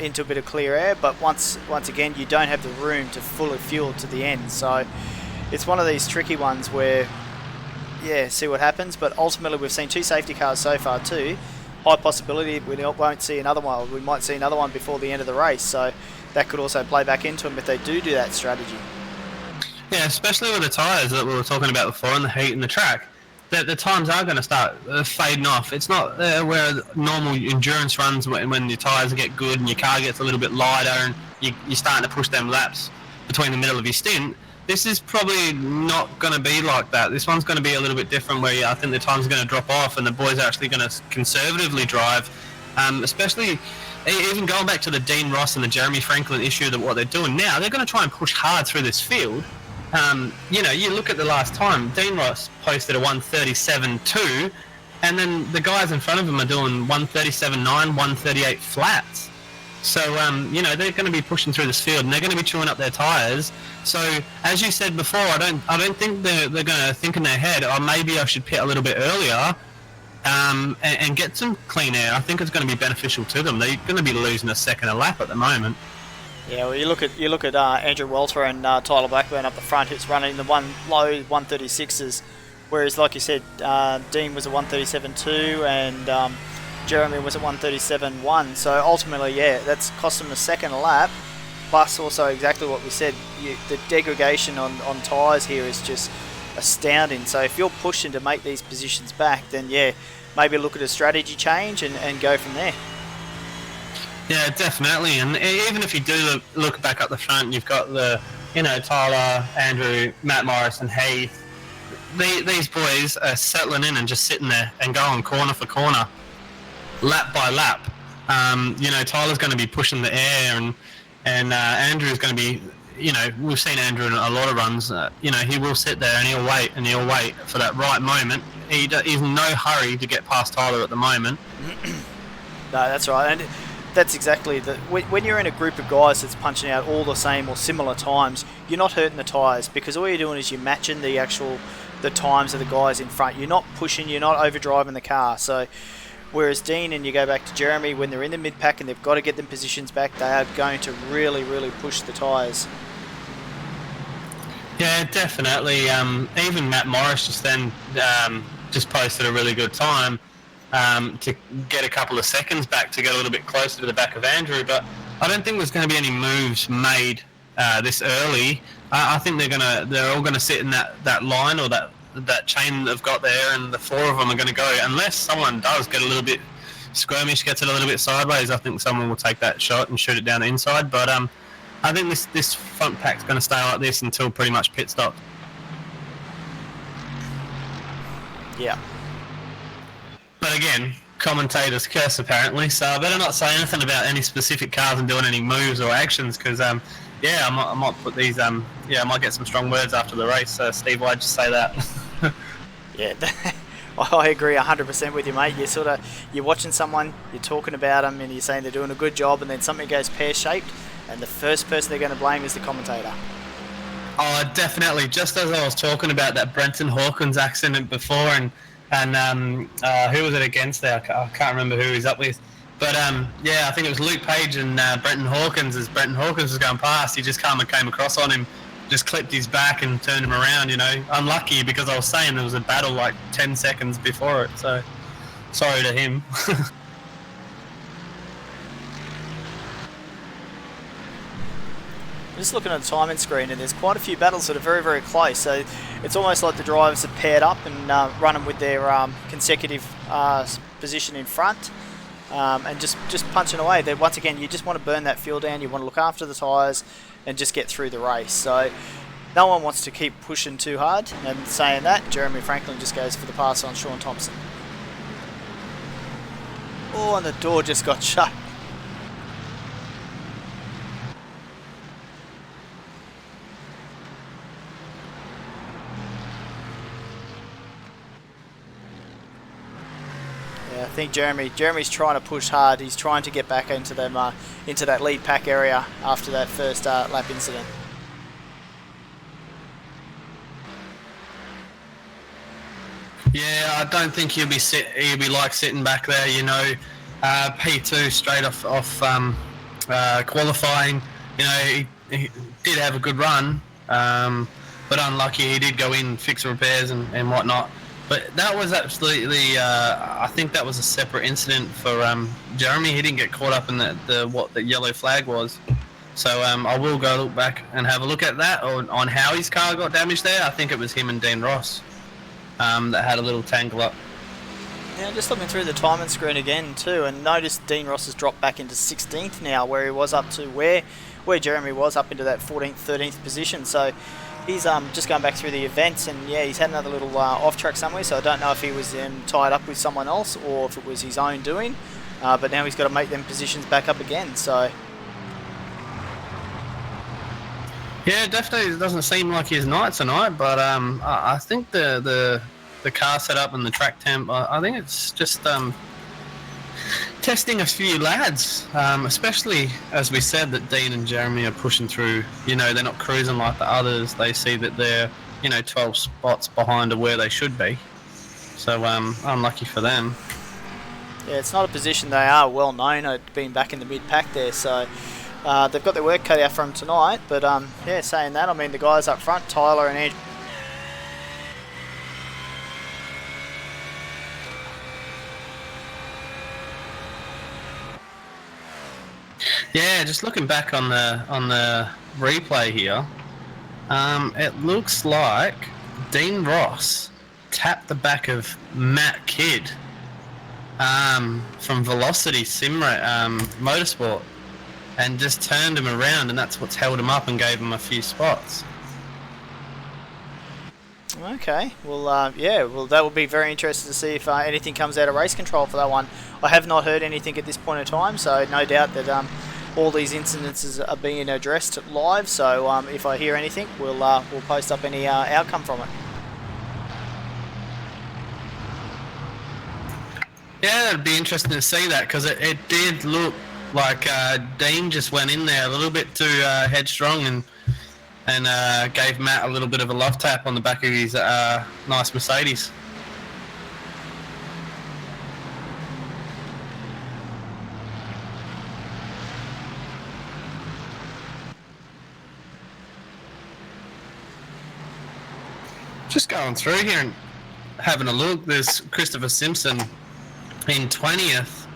into a bit of clear air? But once again, you don't have the room to fully fuel to the end. So it's one of these tricky ones where, yeah, see what happens. But ultimately, we've seen 2 safety cars so far too. High possibility we won't see another one. We might see another one before the end of the race. So that could also play back into them if they do that strategy. Yeah, especially with the tyres that we were talking about before and the heat and the track. The times are going to start fading off. It's not where normal endurance runs when your tyres get good and your car gets a little bit lighter and you're starting to push them laps between the middle of your stint. This is probably not going to be like that. This one's going to be a little bit different, where I think the time's going to drop off and the boys are actually going to conservatively drive, especially even going back to the Dean Ross and the Jeremy Franklin issue, that what they're doing now, they're going to try and push hard through this field. You know, you look at the last time, Dean Ross posted a 137.2, and then the guys in front of him are doing 137.9, 138 flats. So, you know, they're going to be pushing through this field, and they're going to be chewing up their tyres. So, as you said before, I don't think they're going to think in their head, oh, maybe I should pit a little bit earlier, and get some clean air. I think it's going to be beneficial to them. They're going to be losing a second a lap at the moment. Yeah, well, you look at Andrew Walter and Tyler Blackburn up the front, who's running the low 136s, whereas, like you said, Dean was a 137.2 and Jeremy was a 137.1. So ultimately, yeah, that's cost them a second a lap. Plus, also exactly what we said, the degradation on tyres here is just astounding. So if you're pushing to make these positions back, then yeah, maybe look at a strategy change and go from there. Yeah, definitely. And even if you do look back up the front, you've got Tyler, Andrew, Matt Morris, and Heath. These boys are settling in and just sitting there and going corner for corner, lap by lap. Tyler's going to be pushing the air, and Andrew's going to be, we've seen Andrew in a lot of runs. He will sit there and he'll wait for that right moment. He's in no hurry to get past Tyler at the moment. No, that's right. And that's exactly when you're in a group of guys that's punching out all the same or similar times, you're not hurting the tyres, because all you're doing is you're matching the times of the guys in front. You're not pushing, you're not overdriving the car. So whereas Dean and you go back to Jeremy, when they're in the mid-pack and they've got to get them positions back, they are going to really, really push the tyres. Yeah, definitely. Even Matt Morris just posted a really good time to get a couple of seconds back to get a little bit closer to the back of Andrew. But I don't think there's going to be any moves made this early. I think they're all gonna sit in that line or that chain they've got there, and the four of them are going to go, unless someone does get a little bit skirmish, gets it a little bit sideways. I think someone will take that shot and shoot it down the inside. But I think this front pack's going to stay like this until pretty much pit stop. Yeah. But again, commentators curse apparently, so I better not say anything about any specific cars and doing any moves or actions, because I might put these I might get some strong words after the race. Steve, why'd you say that? Yeah, I agree 100% with you, mate. You're watching someone, you're talking about them, and you're saying they're doing a good job, and then something goes pear-shaped, and the first person they're going to blame is the commentator. Oh, definitely. Just as I was talking about that Brenton Hawkins accident before, and who was it against there? I can't remember who he's up with. But, I think it was Luke Page and Brenton Hawkins. As Brenton Hawkins was going past, he just came across on him, just clipped his back and turned him around, Unlucky, because I was saying there was a battle like 10 seconds before it. So, sorry to him. Just looking at the timing screen, and there's quite a few battles that are very, very close. So it's almost like the drivers have paired up and running with their consecutive position in front, and just punching away. Once again, you just want to burn that fuel down. You want to look after the tyres and just get through the race. So no one wants to keep pushing too hard. And saying that, Jeremy Franklin just goes for the pass on Sean Thompson. Oh, and the door just got shut. I think Jeremy's trying to push hard. He's trying to get back into them into that lead pack area after that first lap incident. Yeah, I don't think he'll be sitting back there. P2 straight off qualifying. He did have a good run, but unlucky. He did go in, fix repairs and whatnot. But that was absolutely, I think that was a separate incident for Jeremy. He didn't get caught up in what the yellow flag was. So I will go look back and have a look at that on how his car got damaged there. I think it was him and Dean Ross that had a little tangle up. Yeah, just looking through the timing screen again too, and notice Dean Ross has dropped back into 16th now, where he was up to where Jeremy was, up into that 14th, 13th position. So he's just going back through the events, and yeah, he's had another little off track somewhere. So I don't know if he was tied up with someone else or if it was his own doing. But now he's got to make them positions back up again. So yeah, definitely, it doesn't seem like his night tonight. But I think the car setup and the track temp, I think it's just testing a few lads, especially as we said that Dean and Jeremy are pushing through. You know, they're not cruising like the others. They see that they're, 12 spots behind of where they should be. So unlucky for them. Yeah, it's not a position they are well known at being back in the mid-pack there, so they've got their work cut out for them tonight. But yeah, saying that, I mean, the guys up front, Tyler and Andrew. Yeah, just looking back on the replay here, it looks like Dean Ross tapped the back of Matt Kidd from Velocity Motorsport and just turned him around, and that's what's held him up and gave him a few spots. Okay, well, yeah, well, that will be very interesting to see if anything comes out of race control for that one. I have not heard anything at this point in time, so no doubt that all these incidences are being addressed live. So if I hear anything, we'll post up any outcome from it. Yeah, it'd be interesting to see that, because it did look like Dean just went in there a little bit too headstrong and gave Matt a little bit of a love tap on the back of his nice Mercedes. Just going through here and having a look, there's Christopher Simpson in 20th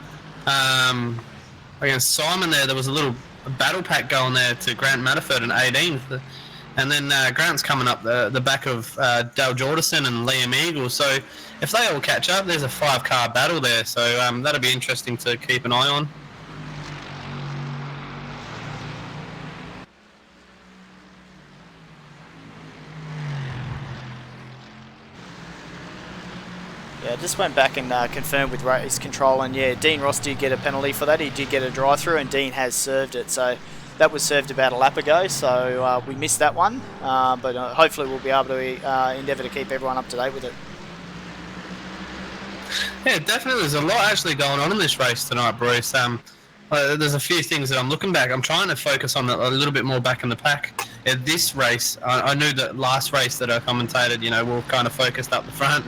against Simon there. There was a little battle pack going there to Grant Matterford in 18th. And then Grant's coming up the back of Dale Jordison and Liam Eagle. So if they all catch up, there's a 5-car battle there. So that'll be interesting to keep an eye on. Yeah, I just went back and confirmed with race control, and yeah, Dean Ross did get a penalty for that. He did get a drive-through, and Dean has served it. So that was served about a lap ago, so we missed that one. But hopefully we'll be able to endeavour to keep everyone up to date with it. Yeah, definitely. There's a lot actually going on in this race tonight, Bruce. There's a few things that I'm looking back. I'm trying to focus on a little bit more back in the pack. At this race, I knew that last race that I commentated, we were kind of focused up the front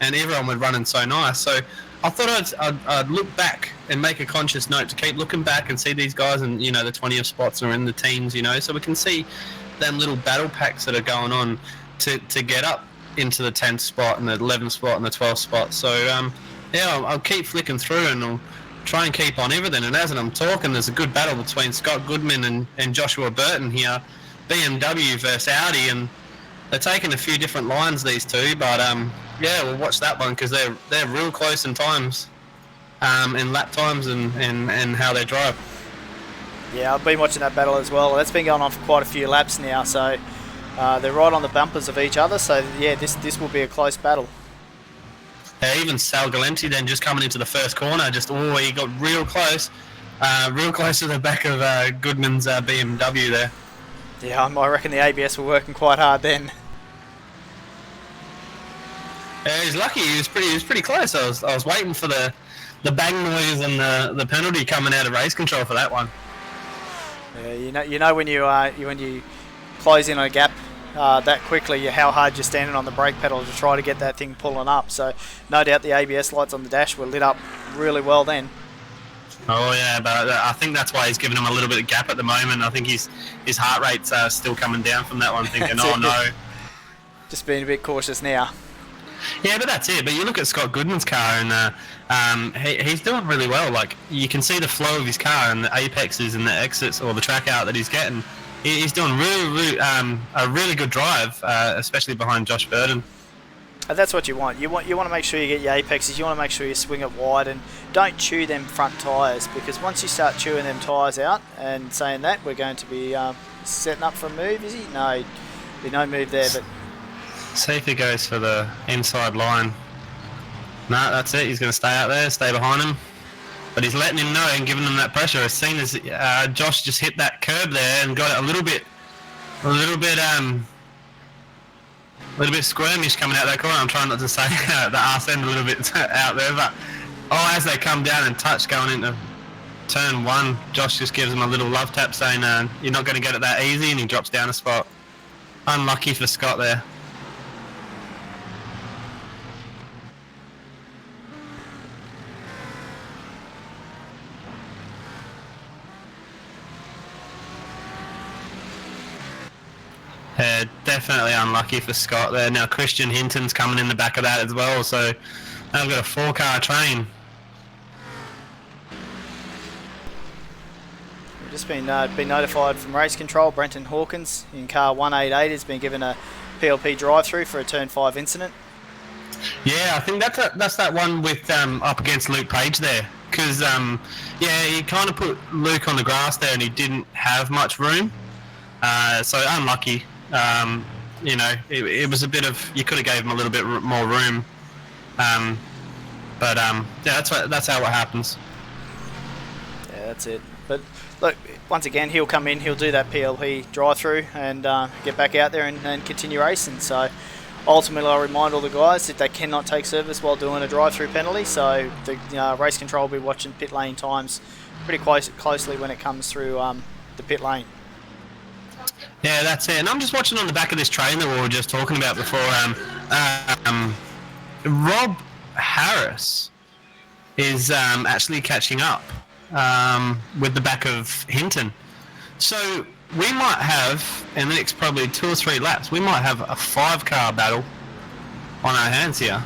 and everyone was running so nice. So I thought I'd look back and make a conscious note to keep looking back and see these guys in, the 20th spots or in the teams, so we can see them little battle packs that are going on to get up into the 10th spot and the 11th spot and the 12th spot. So, yeah, I'll keep flicking through and I'll try and keep on everything. And as I'm talking, there's a good battle between Scott Goodman and Joshua Burton here, BMW versus Audi, and they're taking a few different lines, these two, but yeah, we'll watch that one because they're real close in times, in lap times and how they drive. Yeah, I've been watching that battle as well. That's been going on for quite a few laps now, so they're right on the bumpers of each other. So yeah, this will be a close battle. Yeah, even Sal Galenti then just coming into the first corner, he got real close to the back of Goodman's BMW there. Yeah, I reckon the ABS were working quite hard then. Yeah, he's lucky. He was pretty close. I was waiting for the bang noise and the penalty coming out of race control for that one. Yeah, you know when you close in on a gap that quickly, how hard you're standing on the brake pedal to try to get that thing pulling up. So no doubt the ABS lights on the dash were lit up really well then. Oh yeah, but I think that's why he's giving him a little bit of gap at the moment. I think his heart rate's still coming down from that one, thinking, oh no. Just being a bit cautious now. Yeah, but that's it. But you look at Scott Goodman's car, and he's doing really well. Like, you can see the flow of his car and the apexes and the exits or the track out that he's getting. He's doing a really good drive, especially behind Josh Burton. And that's what you want. You want to make sure you get your apexes. You want to make sure you swing it wide and don't chew them front tyres, because once you start chewing them tyres out and saying that we're going to be setting up for a move, is he? No, be no move there. But see if he goes for the inside line. No, that's it. He's going to stay out there, stay behind him. But he's letting him know and giving him that pressure. As soon as Josh just hit that curb there and got it a little bit squirmish coming out that corner. I'm trying not to say the arse end a little bit out there, but Oh, as they come down and touch going into turn 1, Josh just gives him a little love tap saying, you're not going to get it that easy, and he drops down a spot. Unlucky for Scott there. Yeah, definitely unlucky for Scott there. Now Christian Hinton's coming in the back of that as well, so they've got a 4-car train. We've just been notified from race control. Brenton Hawkins in car 188 has been given a PLP drive-through for a turn 5 incident. Yeah, I think that's that one with up against Luke Page there, because yeah, he kind of put Luke on the grass there and he didn't have much room, so unlucky. You know, it was a bit of, you could have gave him a little bit more room, but yeah, that's how it happens. Yeah, that's it. But look, once again, he'll come in, he'll do that PLP drive-through and get back out there and continue racing. So ultimately, I'll remind all the guys that they cannot take service while doing a drive-through penalty. So the race control will be watching pit lane times pretty closely when it comes through the pit lane. Yeah, that's it. And I'm just watching on the back of this train that we were just talking about before. Rob Harris is actually catching up with the back of Hinton. So we might have, in the next probably 2 or 3 laps, we might have a 5-car battle on our hands here.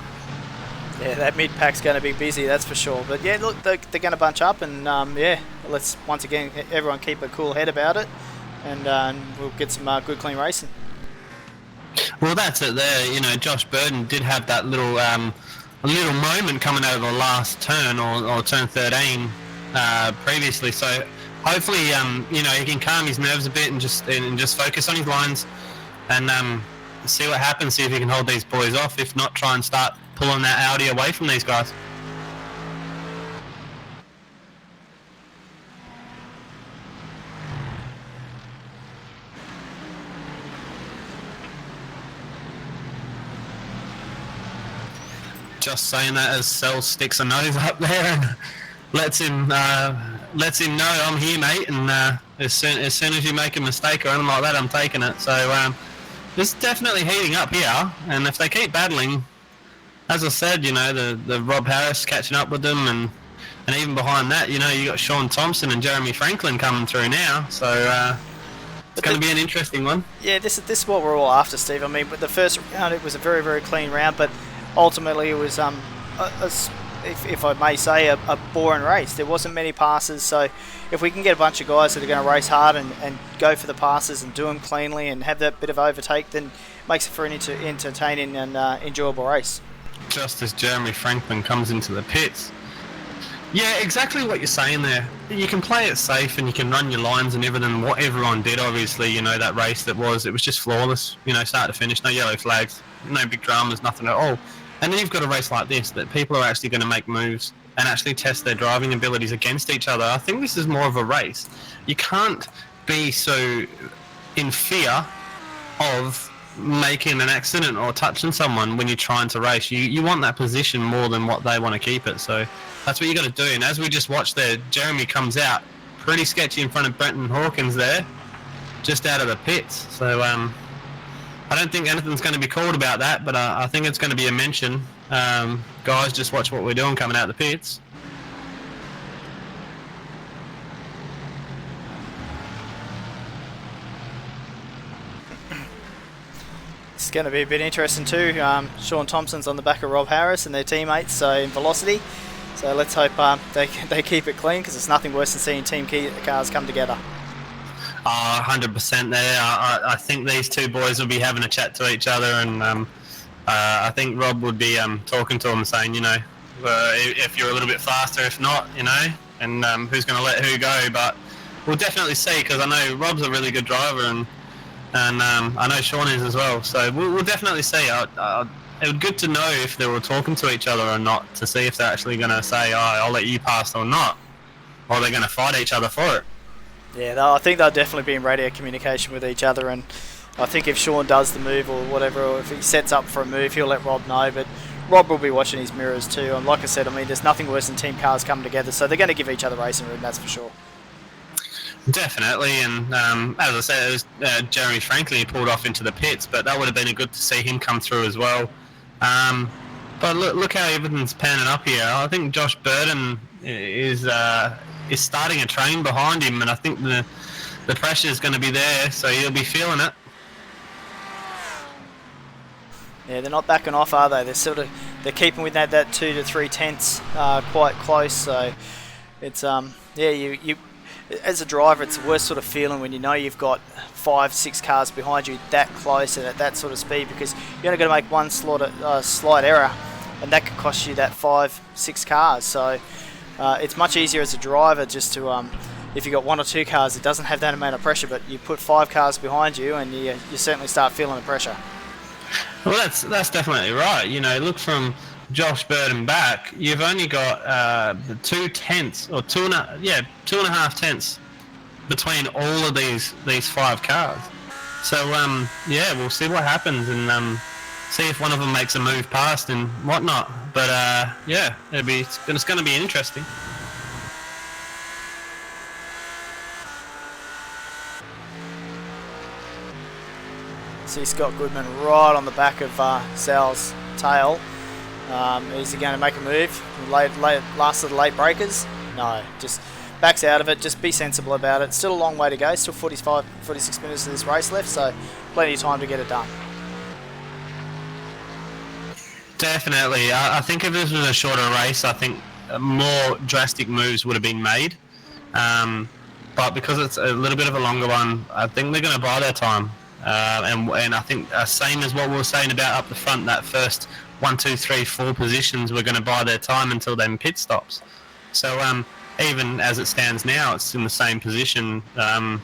Yeah, that mid-pack's going to be busy, that's for sure. But yeah, look, they're going to bunch up and yeah, let's once again, everyone keep a cool head about it. And we'll get some good, clean racing. Well, that's it there. You know, Josh Burden did have that little moment coming out of the last turn or turn 13 previously. So hopefully, you know, he can calm his nerves a bit and just focus on his lines and see what happens. See if he can hold these boys off. If not, try and start pulling that Audi away from these guys. Just saying that as Sel sticks a nose up there and lets him know I'm here, mate. And as soon as you make a mistake or anything like that, I'm taking it. So it's definitely heating up here. And if they keep battling, as I said, you know, the Rob Harris catching up with them, and even behind that, you know, you got Sean Thompson and Jeremy Franklin coming through now. So it's going to be an interesting one. Yeah, this is what we're all after, Steve. I mean, but the first round it was a very, very clean round, but ultimately it was if I may say, a boring race. There wasn't many passes, so if we can get a bunch of guys that are going to race hard and go for the passes and do them cleanly and have that bit of overtake, then it makes it for an entertaining and enjoyable race. Just as Jeremy Franklin comes into the pits. Yeah, exactly what you're saying there. You can play it safe and you can run your lines and everything. What everyone did, obviously, you know, that race it was just flawless. You know, start to finish, no yellow flags, no big dramas, nothing at all. And then you've got a race like this that people are actually going to make moves and actually test their driving abilities against each other. I think this is more of a race. You can't be so in fear of making an accident or touching someone when you're trying to race. You want that position more than what they want to keep it. So that's what you got to do. And as we just watched there, Jeremy comes out pretty sketchy in front of Brenton Hawkins there, just out of the pits. So I don't think anything's going to be called about that, but I think it's going to be a mention. Guys, just watch what we're doing coming out of the pits. It's going to be a bit interesting too. Sean Thompson's on the back of Rob Harris and their teammates, so in velocity. So let's hope they keep it clean, because it's nothing worse than seeing team cars come together. 100% there. I think these two boys will be having a chat to each other, and I think Rob would be talking to them, saying, you know, if you're a little bit faster, if not, you know, and who's going to let who go. But we'll definitely see, because I know Rob's a really good driver, and I know Sean is as well. So we'll definitely see. It would be good to know if they were talking to each other or not, to see if they're actually going to say, oh, I'll let you pass or not, or they're going to fight each other for it. Yeah, I think they'll definitely be in radio communication with each other, and I think if Sean does the move or whatever, or if he sets up for a move, he'll let Rob know. But Rob will be watching his mirrors too. And like I said, I mean, there's nothing worse than team cars coming together, so they're going to give each other racing room, that's for sure. Definitely, and as I said, it was, Jeremy Franklin pulled off into the pits, but that would have been good to see him come through as well. But look how everything's panning up here. I think Josh Burton is starting a train behind him, and I think the pressure is going to be there, so he'll be feeling it. Yeah, they're not backing off, are they? They're keeping with that 2 to 3 tenths quite close. So it's you as a driver, it's the worst sort of feeling when you know you've got 5-6 cars behind you that close and at that sort of speed, because you're only going to make one slight error, and that could cost you that 5-6 cars. So it's much easier as a driver just to if you've got 1 or 2 cars, it doesn't have that amount of pressure, but you put 5 cars behind you, and you certainly start feeling the pressure. Well, that's definitely right. You know, look from Josh Burton back, you've only got 2 tenths or 2.5 tenths between all of these 5 cars. So we'll see what happens and see if one of them makes a move past and whatnot. But it's going to be interesting. See Scott Goodman right on the back of Sal's tail. Is he going to make a move? Last of the late breakers? No, just backs out of it. Just be sensible about it. Still a long way to go. Still 46 minutes of this race left, so plenty of time to get it done. Definitely. I think if this was a shorter race, I think more drastic moves would have been made. But because it's a little bit of a longer one, I think they're going to buy their time. And I think same as what we were saying about up the front, that first 1, 2, 3, 4 positions, we're going to buy their time until then pit stops. So even as it stands now, it's in the same position, that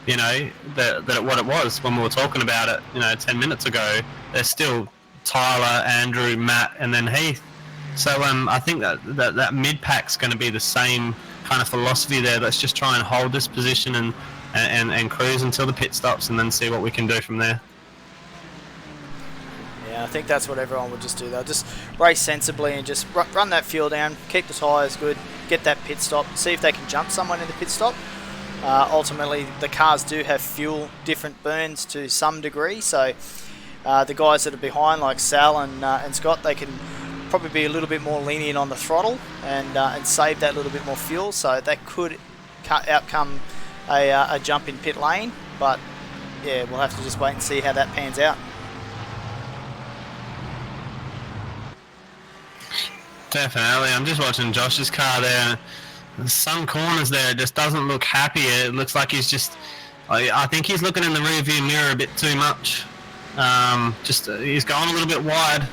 what it was when we were talking about it, 10 minutes ago. There's still Tyler, Andrew, Matt, and then Heath. So I think that mid-pack's going to be the same kind of philosophy there. Let's just try and hold this position and cruise until the pit stops, and then see what we can do from there. Yeah, I think that's what everyone would just do. They'll just race sensibly and just run that fuel down, keep the tyres good, get that pit stop, see if they can jump someone in the pit stop. Ultimately, the cars do have fuel different burns to some degree, so the guys that are behind, like Sal and Scott, they can probably be a little bit more lenient on the throttle and save that little bit more fuel, so that could outcome a jump in pit lane. But yeah, we'll have to just wait and see how that pans out. Definitely. I'm just watching Josh's car there. Some corners there, it just doesn't look happy. It looks like he's just, I think he's looking in the rear view mirror a bit too much. He's going a little bit wide.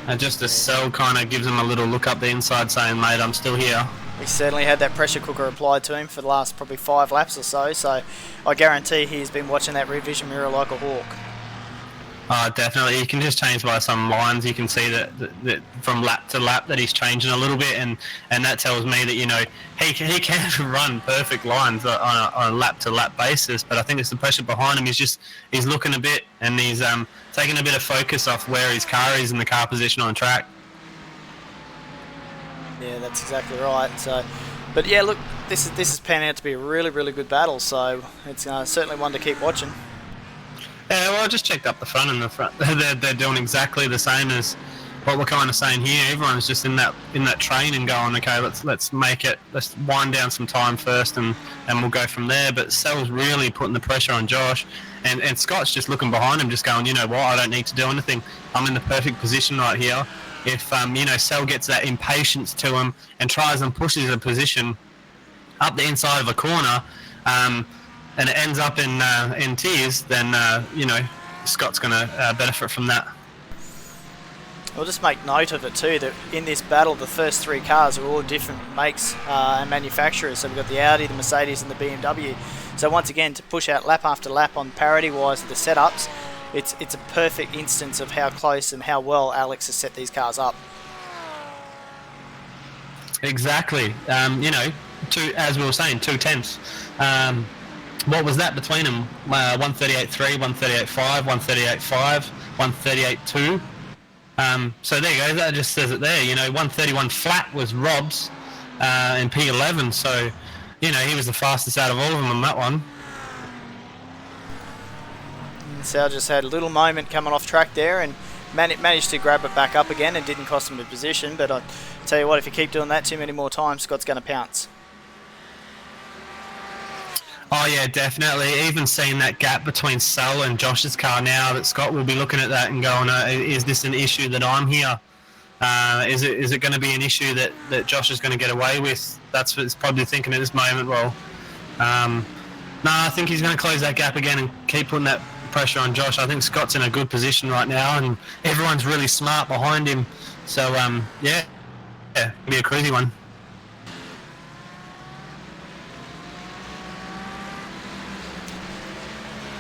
And just a Cell kind of gives him a little look up the inside saying, mate, I'm still here. He certainly had that pressure cooker applied to him for the last probably 5 laps or so I guarantee he's been watching that rear vision mirror like a hawk. Definitely. You can just change by some lines. You can see that from lap to lap that he's changing a little bit, and that tells me that he can run perfect lines on a lap to lap basis. But I think it's the pressure behind him. He's looking a bit, and he's taking a bit of focus off where his car is in the car position on track. Yeah, that's exactly right. So, but yeah, look, this is panning out to be a really, really good battle. So it's certainly one to keep watching. Yeah, well, I just checked up the front, and the front they're doing exactly the same as what we're kind of saying here. Everyone's just in that train and going, okay, let's make it. Let's wind down some time first, and we'll go from there. But Cell's really putting the pressure on Josh, and Scott's just looking behind him, just going, you know what, I don't need to do anything. I'm in the perfect position right here. If Cell gets that impatience to him and tries and pushes a position up the inside of a corner, and it ends up in tears, then Scott's going to benefit from that. We'll just make note of it too, that in this battle the first 3 cars are all different makes and manufacturers. So we've got the Audi, the Mercedes and the BMW. So once again, to push out lap after lap on parity wise of the setups, it's a perfect instance of how close and how well Alex has set these cars up. Exactly. As we were saying, 2 tenths. What was that between them? 138.3, 138.5, 138.5, 138.2. So there you go, that just says it there. 131 flat was Rob's in P11, so, he was the fastest out of all of them on that one. Sal just had a little moment coming off track there and managed to grab it back up again and didn't cost him a position, but I tell you what, if you keep doing that too many more times, Scott's going to pounce. Oh yeah, definitely. Even seeing that gap between Sal and Josh's car now, that Scott will be looking at that and going, is this an issue that I'm here? Is it going to be an issue that Josh is going to get away with? That's what he's probably thinking at this moment. Well, no, I think he's going to close that gap again and keep putting that pressure on Josh. I think Scott's in a good position right now, and everyone's really smart behind him. So, yeah, it'll be a crazy one.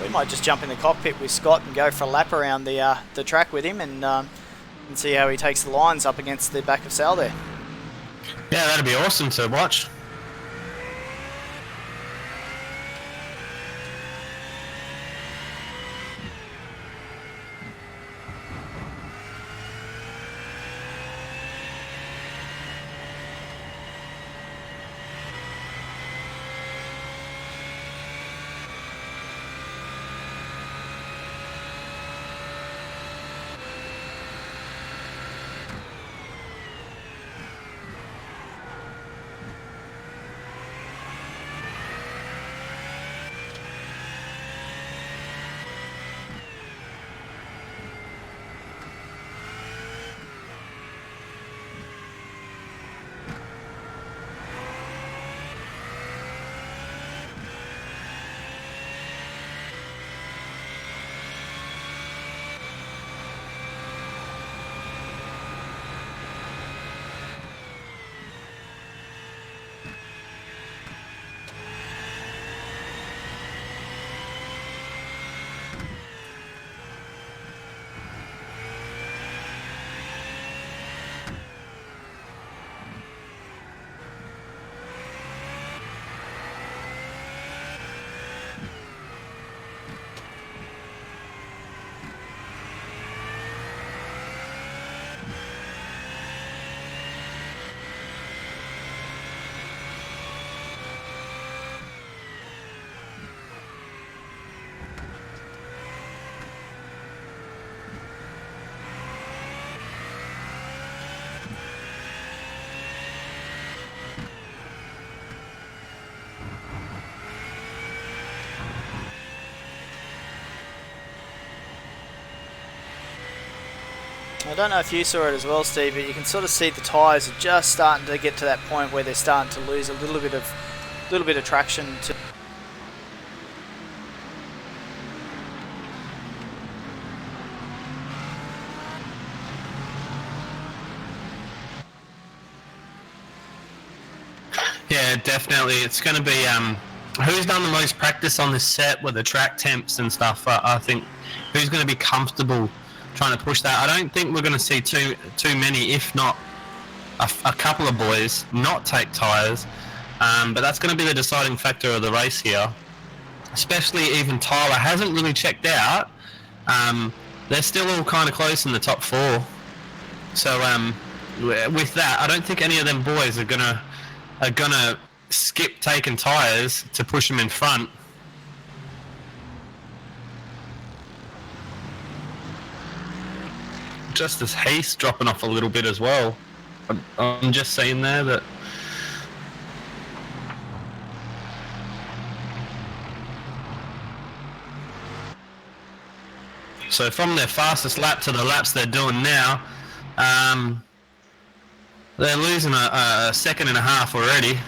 We might just jump in the cockpit with Scott and go for a lap around the track with him and see how he takes the lines up against the back of Sal there. Yeah, that'd be awesome to watch. I don't know if you saw it as well, Steve, but you can sort of see the tyres are just starting to get to that point where they're starting to lose a little bit of traction to. Yeah, definitely. It's going to be who's done the most practice on this set with the track temps and stuff. I think who's going to be comfortable trying to push that. I don't think we're going to see too many, if not a couple of boys, not take tyres. But that's going to be the deciding factor of the race here. Especially even Tyler hasn't really checked out. They're still all kind of close in the top four. So with that, I don't think any of them boys are gonna skip taking tyres to push them in front. Just as Heath's dropping off a little bit as well. I'm just saying there that. So from their fastest lap to the laps they're doing now, they're losing a second and a half already.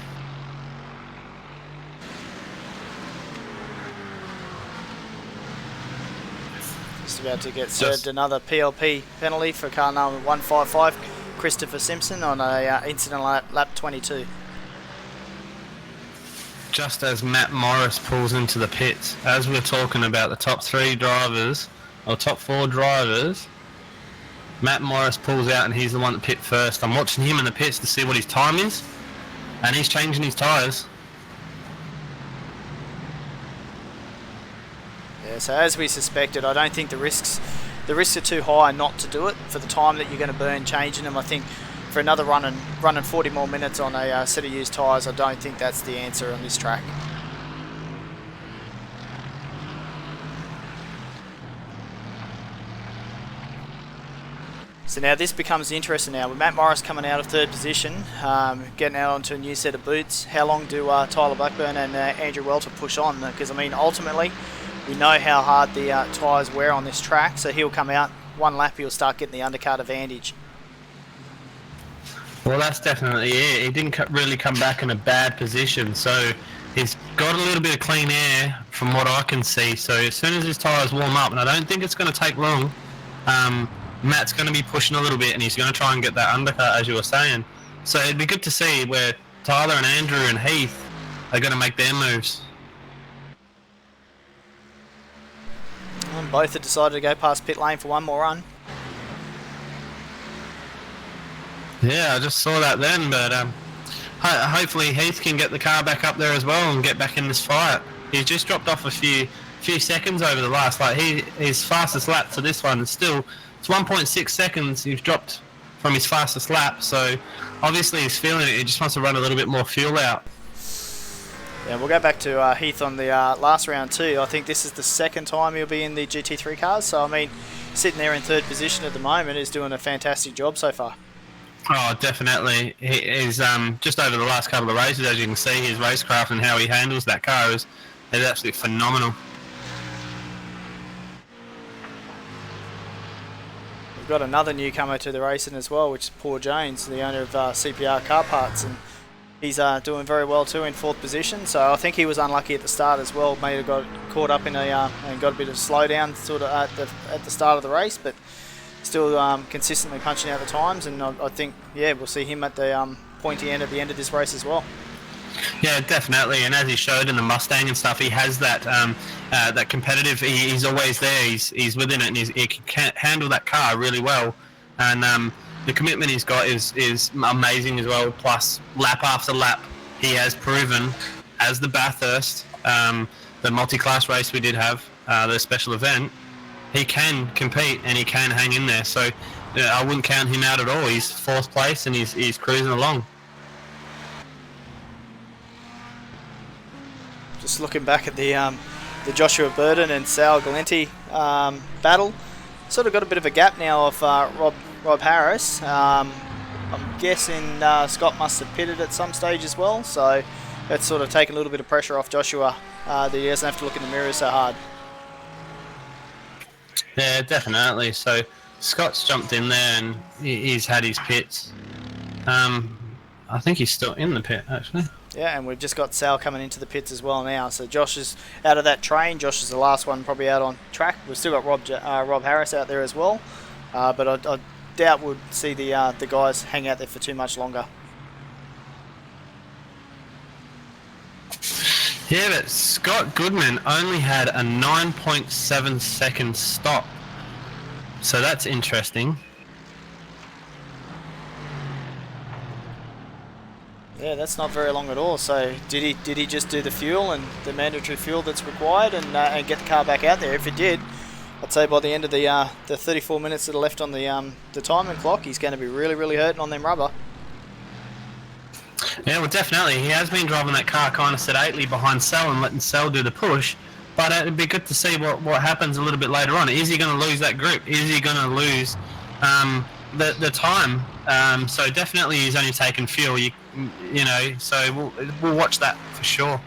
Just about to get served another PLP penalty for car number 155, Christopher Simpson, on a incident lap 22. Just as Matt Morris pulls into the pits, as we're talking about the top three drivers, or top four drivers, Matt Morris pulls out and he's the one that pit first. I'm watching him in the pits to see what his time is, and he's changing his tyres. Yeah, so as we suspected, I don't think the risks the risks are too high not to do it for the time that you're going to burn changing them. I think for another running 40 more minutes on a set of used tyres, I don't think that's the answer on this track. So now this becomes interesting now. With Matt Morris coming out of third position, getting out onto a new set of boots, how long do Tyler Blackburn and Andrew Welter push on? Because, I mean, ultimately, we know how hard the tyres wear on this track, so he'll come out, one lap, he'll start getting the undercut advantage. Well, that's definitely it. He didn't really come back in a bad position, so he's got a little bit of clean air from what I can see. So as soon as his tyres warm up, and I don't think it's going to take long, Matt's going to be pushing a little bit, and he's going to try and get that undercut, as you were saying. So it'd be good to see where Tyler and Andrew and Heath are going to make their moves. And both have decided to go past pit lane for one more run. Yeah, I just saw that then, but hopefully Heath can get the car back up there as well and get back in this fight. He's just dropped off a few seconds over the last, like his fastest lap to this one is still, it's 1.6 seconds he's dropped from his fastest lap, so obviously he's feeling it. He just wants to run a little bit more fuel out. Yeah, we'll go back to Heath on the last round too. I think this is the second time he'll be in the GT3 cars, so I mean, sitting there in third position at the moment is doing a fantastic job so far. Oh, definitely. He's just over the last couple of races, as you can see, his racecraft and how he handles that car is absolutely phenomenal. We've got another newcomer to the racing as well, which is Paul Jones, the owner of CPR Car Parts, and he's doing very well too in fourth position. So I think he was unlucky at the start as well. May have got caught up in and got a bit of slowdown sort of at the start of the race, but still consistently punching out the times, and I think, yeah, we'll see him at the pointy end at the end of this race as well. Yeah, definitely, and as he showed in the Mustang and stuff, he has that that competitive. He's always there. He's within it, and he can handle that car really well. And the commitment he's got is amazing as well. Plus, lap after lap, he has proven, as the Bathurst, the multi-class race we did have, the special event, he can compete and he can hang in there. So I wouldn't count him out at all. He's fourth place and he's cruising along. Just looking back at the Joshua Burden and Sal Galenti battle, sort of got a bit of a gap now of Rob Harris. I'm guessing Scott must have pitted at some stage as well, so that's sort of taken a little bit of pressure off Joshua, that he doesn't have to look in the mirror so hard. Yeah, definitely. So Scott's jumped in there and he's had his pits. I think he's still in the pit, actually. Yeah, and we've just got Sal coming into the pits as well now. So Josh is out of that train. Josh is the last one probably out on track. We've still got Rob Harris out there as well. But I doubt we'll see the guys hang out there for too much longer. Yeah, but Scott Goodman only had a 9.7 second stop. So that's interesting. Yeah, that's not very long at all. So did he just do the fuel and the mandatory fuel that's required and get the car back out there? If he did, I'd say by the end of the 34 minutes that are left on the timing clock, he's going to be really, really hurting on them rubber. Yeah, well, definitely. He has been driving that car kind of sedately behind Sal and letting Sal do the push. But it'd be good to see what happens a little bit later on. Is he going to lose that grip? Is he going to lose the time? So definitely he's only taken fuel, you know, so we'll watch that for sure.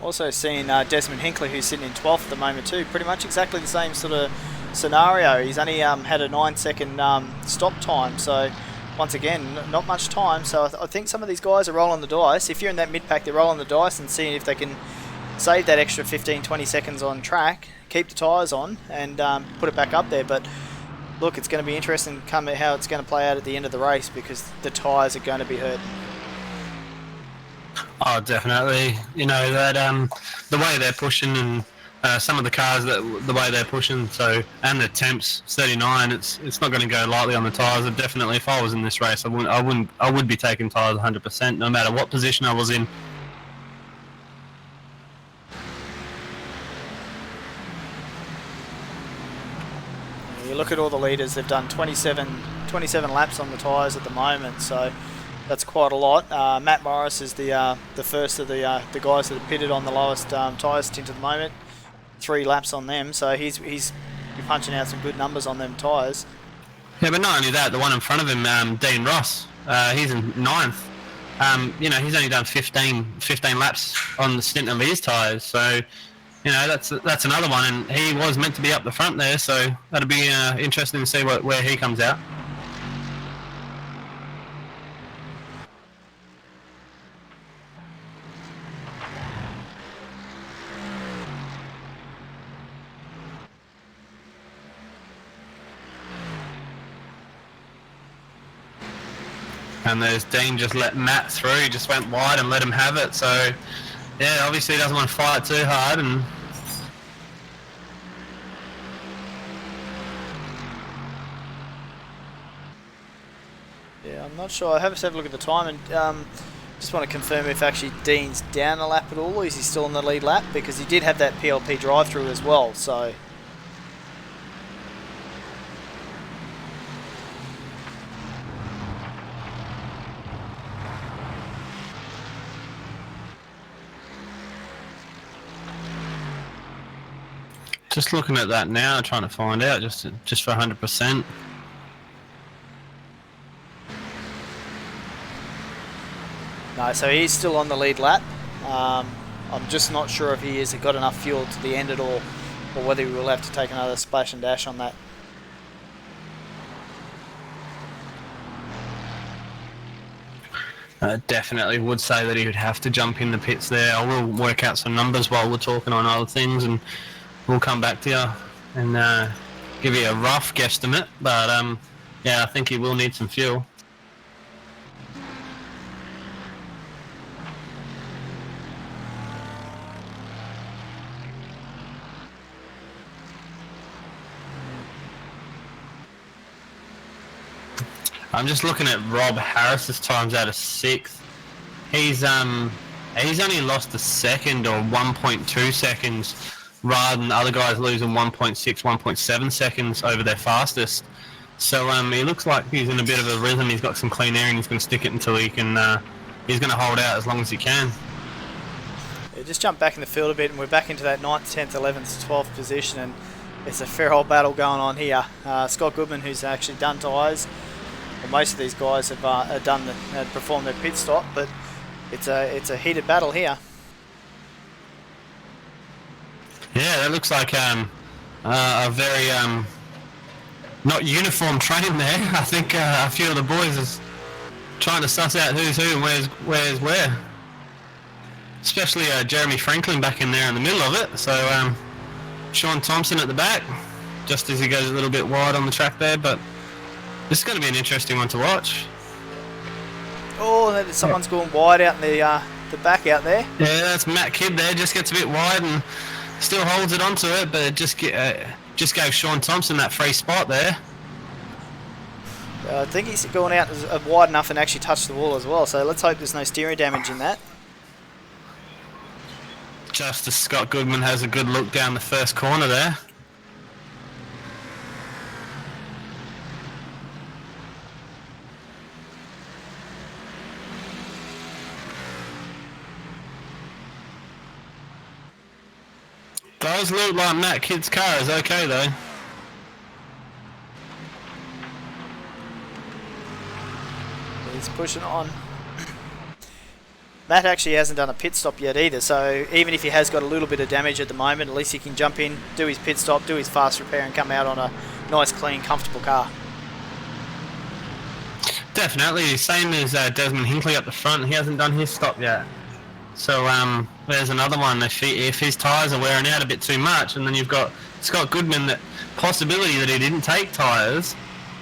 Also seeing Desmond Hinckley, who's sitting in 12th at the moment too, pretty much exactly the same sort of scenario. He's only had a 9-second stop time, so once again, not much time. So I think some of these guys are rolling the dice. If you're in that mid-pack, they're rolling the dice and seeing if they can save that extra 15-20 seconds on track, keep the tyres on, and put it back up there. But look, it's going to be interesting how it's going to play out at the end of the race, because the tyres are going to be hurt. Oh, definitely. You know, that the way they're pushing and some of the cars, the way they're pushing, so, and the temps 39, it's not going to go lightly on the tyres. Definitely, if I was in this race, I would be taking tyres 100%, no matter what position I was in. look at all the leaders, they've done 27 laps on the tyres at the moment, so that's quite a lot. Matt Morris is the first of the guys that are pitted on the lowest tyre stint at the moment. 3 laps on them, so he's punching out some good numbers on them tyres. Yeah, but not only that, the one in front of him, Dean Ross, he's in 9th. You know, he's only done 15 laps on the stint of his tyres, so you know that's another one, and he was meant to be up the front there, so that'll be interesting to see where he comes out. And there's Dean just let Matt through, he just went wide and let him have it, so yeah, obviously he doesn't want to fight too hard. And yeah, I'm not sure. I have to have a look at the time, and just want to confirm if actually Dean's down a lap at all, or is he still in the lead lap, because he did have that PLP drive-through as well, so just looking at that now, trying to find out just for 100%. no, so he's still on the lead lap. I'm just not sure if he has got enough fuel to the end at all, or whether he will have to take another splash and dash on that. Definitely would say that he would have to jump in the pits there. I will work out some numbers while we're talking on other things, and we'll come back to you and give you a rough guesstimate. But yeah, I think he will need some fuel. I'm just looking at Rob Harris's times out of 6th. He's only lost a second or 1.2 seconds, rather than other guys losing 1.6, 1.7 seconds over their fastest. So he looks like he's in a bit of a rhythm. He's got some clean air and he's going to stick it until he can. He's going to hold out as long as he can. Yeah, just jump back in the field a bit, and we're back into that 9th, 10th, 11th, 12th position, and it's a fair old battle going on here. Scott Goodman, who's actually done tyres. Well, most of these guys have performed their pit stop, but it's a heated battle here. Yeah, that looks like a very not uniform train there. I think a few of the boys is trying to suss out who's who and where's where. Especially Jeremy Franklin back in there in the middle of it. So Sean Thompson at the back, just as he goes a little bit wide on the track there, but this is going to be an interesting one to watch. Oh, someone's going wide out in the back out there. Yeah, that's Matt Kidd there. Just gets a bit wide and still holds it onto it, but it just gave Sean Thompson that free spot there. I think he's going out wide enough and actually touched the wall as well. So let's hope there's no steering damage in that. Just as Scott Goodman has a good look down the first corner there. Does look like Matt Kidd's car is okay though. He's pushing on. Matt actually hasn't done a pit stop yet either, so even if he has got a little bit of damage at the moment, at least he can jump in, do his pit stop, do his fast repair, and come out on a nice, clean, comfortable car. Definitely, same as Desmond Hinkley up the front. He hasn't done his stop yet. So there's another one. If his tyres are wearing out a bit too much, and then you've got Scott Goodman, that possibility that he didn't take tyres,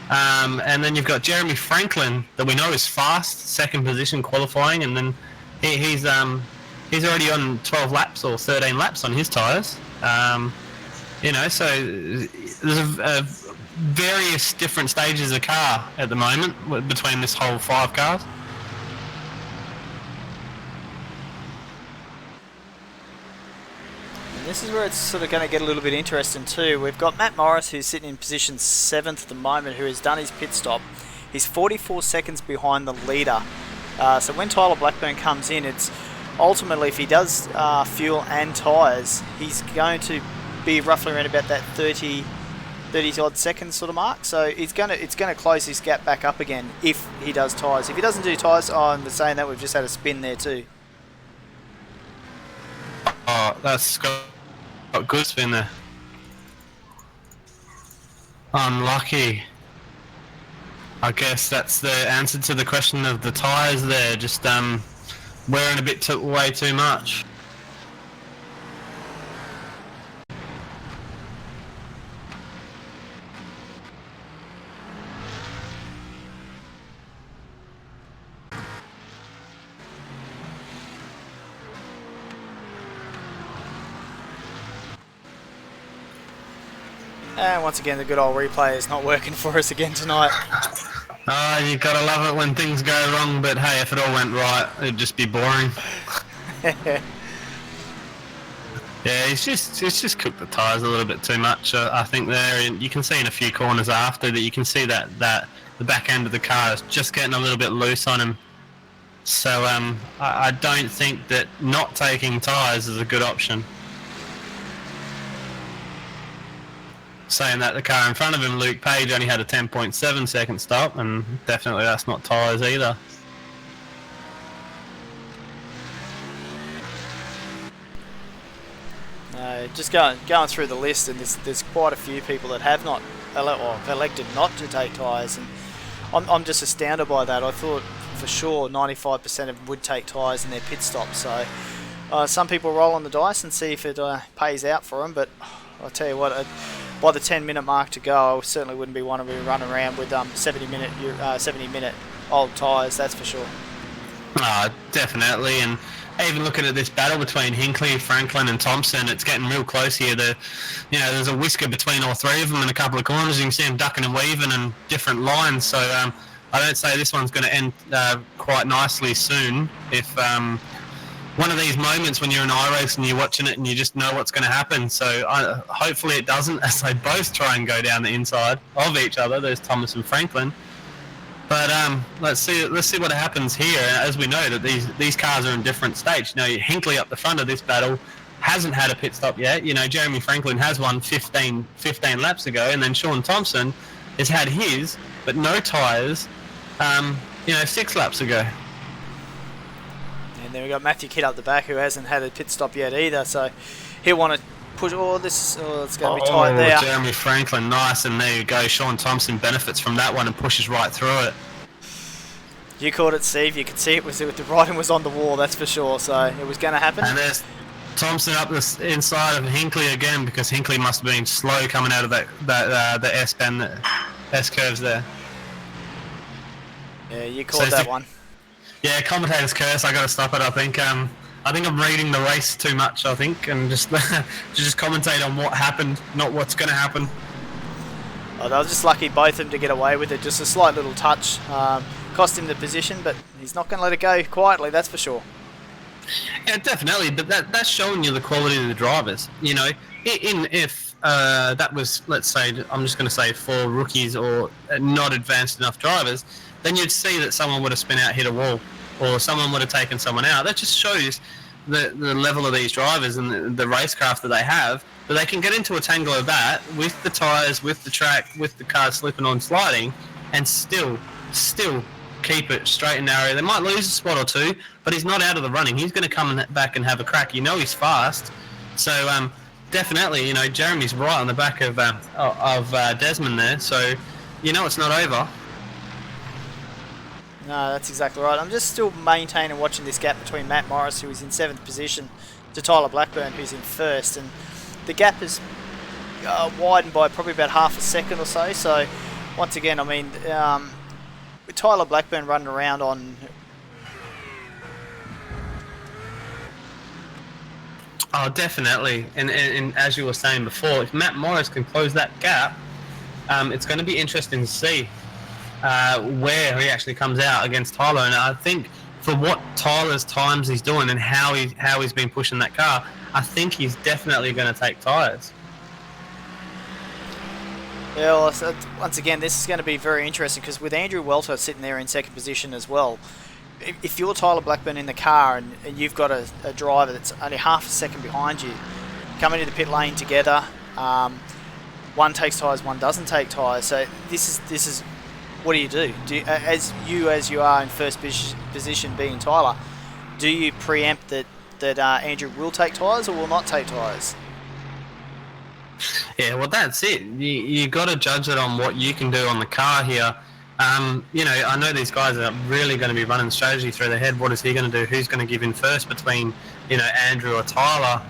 and then you've got Jeremy Franklin that we know is fast, 2nd position qualifying, and then he's already on 12 laps or 13 laps on his tyres. You know, so there's various different stages of car at the moment between this whole 5 cars. This is where it's sort of going to get a little bit interesting too. We've got Matt Morris, who's sitting in position 7th at the moment, who has done his pit stop. He's 44 seconds behind the leader. So when Tyler Blackburn comes in, it's ultimately, if he does fuel and tyres, he's going to be roughly around about that 30 odd seconds sort of mark. So it's going to close his gap back up again if he does tyres. If he doesn't do tyres, I'm saying that we've just had a spin there too. Oh, that's got good spin there. Unlucky. I guess that's the answer to the question of the tyres there. Just wearing a bit way too much. And once again, the good old replay is not working for us again tonight. You gotta love it when things go wrong, but hey, if it all went right, it'd just be boring. Yeah, it's just cooked the tyres a little bit too much. I think there, and you can see in a few corners after that, you can see that the back end of the car is just getting a little bit loose on him. So I don't think that not taking tyres is a good option. Saying that, the car in front of him, Luke Page, only had a 10.7 second stop, and definitely that's not tyres either. Just going through the list, and there's quite a few people that have elected not to take tyres, and I'm just astounded by that. I thought for sure 95% of them would take tyres in their pit stop. So some people roll on the dice and see if it pays out for them, but I'll tell you what. By the 10-minute mark to go, I certainly wouldn't be one to be running around with 70-minute old tyres. That's for sure. Definitely, and even looking at this battle between Hinckley, Franklin, and Thompson, it's getting real close here. There's a whisker between all three of them in a couple of corners. You can see them ducking and weaving in different lines. So I don't say this one's going to end quite nicely soon. If one of these moments when you're in iRace and you're watching it and you just know what's going to happen. So hopefully it doesn't, as they both try and go down the inside of each other. There's Thomas and Franklin. But let's see what happens here. As we know that these cars are in different states. Hinckley up the front of this battle hasn't had a pit stop yet. Jeremy Franklin has one 15 laps ago, and then Sean Thompson has had his, but no tyres, 6 laps ago. And then we've got Matthew Kidd up the back, who hasn't had a pit stop yet either, so he'll want to push. It's going to be tight there. Jeremy Franklin, nice, and there you go. Sean Thompson benefits from that one and pushes right through it. You called it, Steve. You could see the writing was on the wall, that's for sure, so it was going to happen. And there's Thompson up the inside of Hinckley again, because Hinckley must have been slow coming out of the S-bend, the S-curves there. Yeah, you called that one. Yeah, commentator's curse. I got to stop it. I think I'm reading the race too much. I think, and just commentate on what happened, not what's going to happen. Oh, they were just lucky both of them to get away with it. Just a slight little touch cost him the position, but he's not going to let it go quietly. That's for sure. Yeah, definitely. But that's showing you the quality of the drivers. If that was, let's say, I'm just going to say 4 rookies or not advanced enough drivers, then you'd see that someone would have spin out, hit a wall, or someone would have taken someone out. That just shows the level of these drivers and the racecraft that they have, that they can get into a tangle of that with the tyres, with the track, with the car slipping on sliding, and still keep it straight and narrow. They might lose a spot or two, but he's not out of the running. He's going to come back and have a crack. He's fast. So definitely, Jeremy's right on the back of Desmond there. So it's not over. No, that's exactly right. I'm just still maintaining watching this gap between Matt Morris, who is in 7th position, to Tyler Blackburn, who's in 1st. And the gap is widened by probably about half a second or so. So, once again, with Tyler Blackburn running around on... Oh, definitely. And as you were saying before, if Matt Morris can close that gap, it's going to be interesting to see where he actually comes out against Tyler. And I think for what Tyler's times he's doing and how he's been pushing that car, I think he's definitely going to take tyres. Yeah, well, so once again, this is going to be very interesting because with Andrew Welter sitting there in second position as well, if you're Tyler Blackburn in the car and you've got a driver that's only half a second behind you, coming to the pit lane together, one takes tyres, one doesn't take tyres. So this is what do you do? As you are in first position being Tyler, do you preempt that Andrew will take tyres or will not take tyres? Yeah, well, that's it. You got to judge it on what you can do on the car here. I know these guys are really going to be running strategy through their head. What is he going to do? Who's going to give in first between, Andrew or Tyler?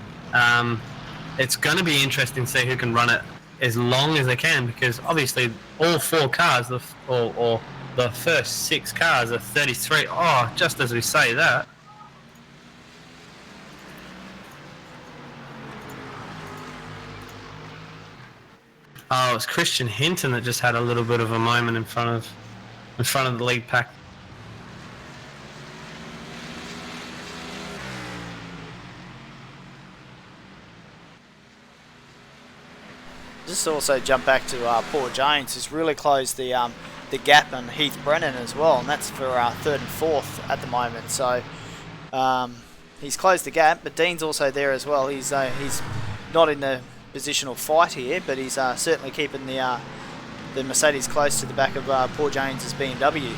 It's going to be interesting to see who can run it as long as they can, because obviously all four cars, or the first 6 cars are 33. Oh, just as we say that. Oh, it was Christian Hinton that just had a little bit of a moment in front of the lead pack. Just also jump back to Paul Jones, who's really closed the gap on Heath Brennan as well, and that's for 3rd and 4th at the moment. So he's closed the gap, but Dean's also there as well. He's not in the positional fight here, but he's certainly keeping the Mercedes close to the back of Paul Jones's BMW.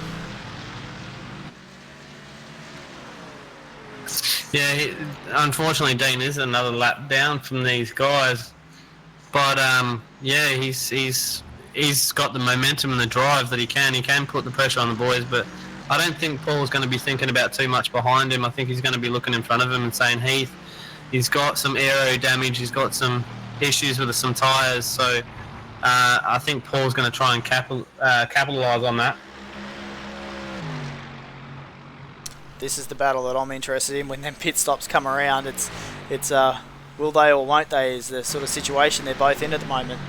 Yeah, unfortunately, Dean is another lap down from these guys, but he's got the momentum and the drive that he can put the pressure on the boys. But I don't think Paul's going to be thinking about too much behind him. I think he's going to be looking in front of him and saying, Heath, he's got some aero damage, he's got some issues with some tyres, so I think Paul's going to try and capitalise on that. This is the battle that I'm interested in when them pit stops come around. It's will they or won't they is the sort of situation they're both in at the moment.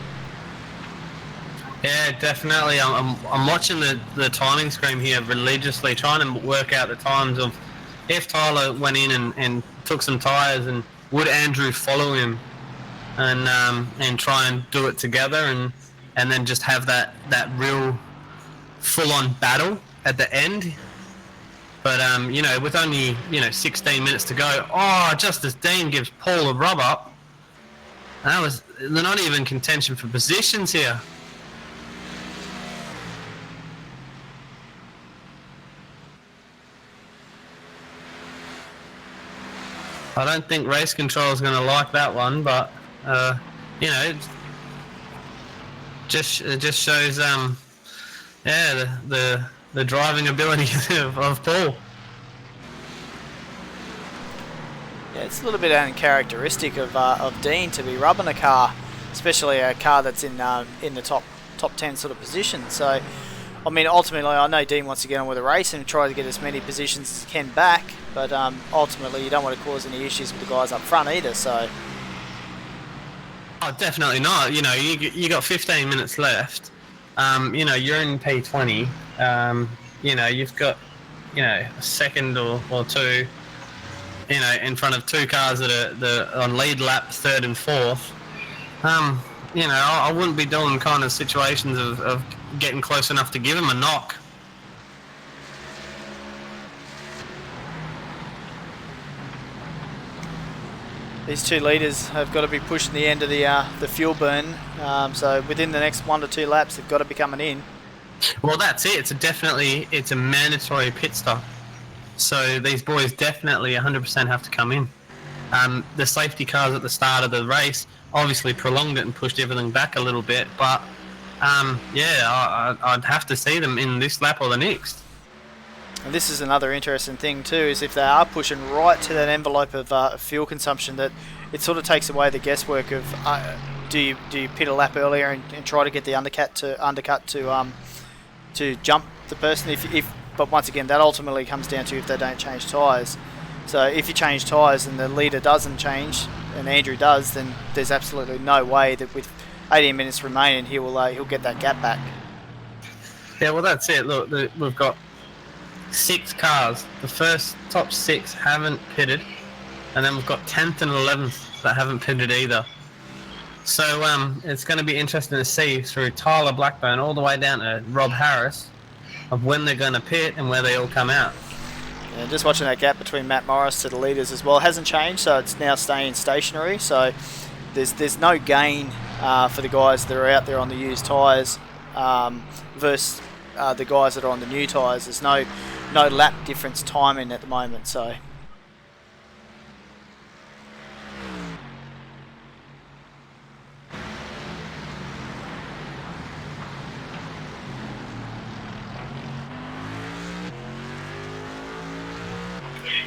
Yeah, definitely. I'm watching the timing screen here religiously, trying to work out the times of if Tyler went in and took some tyres, and would Andrew follow him and try and do it together and then just have that real full-on battle at the end. But with only 16 minutes to go, just as Dean gives Paul a rub up, they're not even contention for positions here. I don't think race control is going to like that one, but it just shows the driving ability of Paul. Yeah, it's a little bit uncharacteristic of Dean to be rubbing a car, especially a car that's in the top 10 sort of position. So, I mean, ultimately, I know Dean wants to get on with the race and try to get as many positions as he can back, but ultimately, you don't want to cause any issues with the guys up front either. So. Oh, definitely not. You got 15 minutes left. You're in P20. You've got a second or two. In front of 2 cars that are on lead lap 3rd and 4th. I wouldn't be doing kind of situations of getting close enough to give him a knock. These 2 leaders have got to be pushing the end of the fuel burn. So within the next 1 to 2 laps, they've got to be coming in. Well, that's it. It's a mandatory pit stop. So these boys definitely 100% have to come in. The safety cars at the start of the race obviously prolonged it and pushed everything back a little bit. But, I'd have to see them in this lap or the next. And this is another interesting thing too, is if they are pushing right to that envelope of fuel consumption, that it sort of takes away the guesswork of do you pit a lap earlier and try to get the undercut to jump the person. But once again, that ultimately comes down to if they don't change tyres. So if you change tyres and the leader doesn't change and Andrew does, then there's absolutely no way that with 18 minutes remaining he'll get that gap back. Yeah, well, that's it. Look, we've got 6 cars. The first top 6 haven't pitted, and then we've got 10th and 11th that haven't pitted either. So it's going to be interesting to see through Tyler Blackburn all the way down to Rob Harris of when they're going to pit and where they all come out. Yeah, just watching that gap between Matt Morris to the leaders as well. It hasn't changed, so it's now staying stationary. So there's no gain for the guys that are out there on the used tyres versus the guys that are on the new tyres. There's no lap difference timing at the moment. So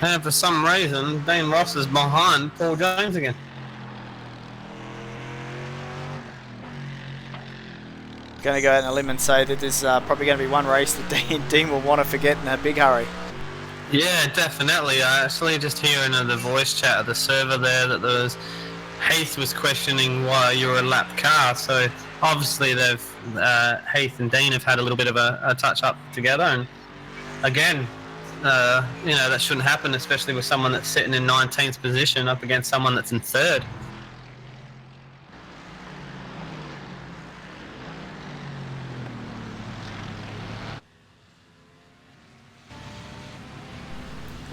and for some reason, Dean Ross is behind Paul Jones again. going to go out on a limb and say that there's probably going to be one race that Dean will want to forget in a big hurry. Yeah, definitely. I actually just hearing in the voice chat of the server there that there was Heath was questioning why you're a lap car. So obviously they've Heath and Dean have had a little bit of a touch up together, and again, that shouldn't happen, especially with someone that's sitting in 19th position up against someone that's in 3rd.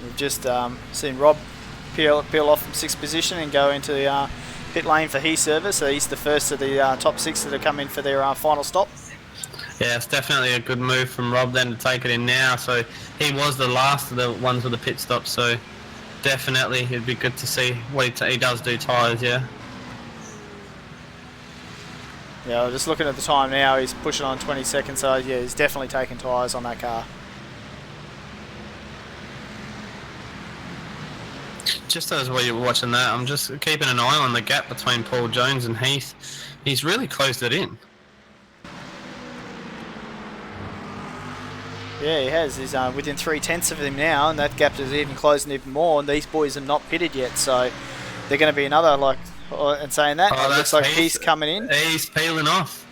We've just seen Rob peel off from 6th position and go into the pit lane for his service. So he's the first of the top 6 that have come in for their final stop. Yeah, it's definitely a good move from Rob then to take it in now. So he was the last of the ones with the pit stop. So definitely it'd be good to see what he does do tyres, yeah. Yeah, just looking at the time now, he's pushing on 20 seconds. So yeah, he's definitely taking tyres on that car. Just as while you're watching that, I'm just keeping an eye on the gap between Paul Jones and Heath. He's really closed it in. Yeah, he has. He's within 3/10 of him now, and that gap is even closing even more. And these boys are not pitted yet, so they're going to be another and saying that, it looks like Heath's coming in. He's peeling off.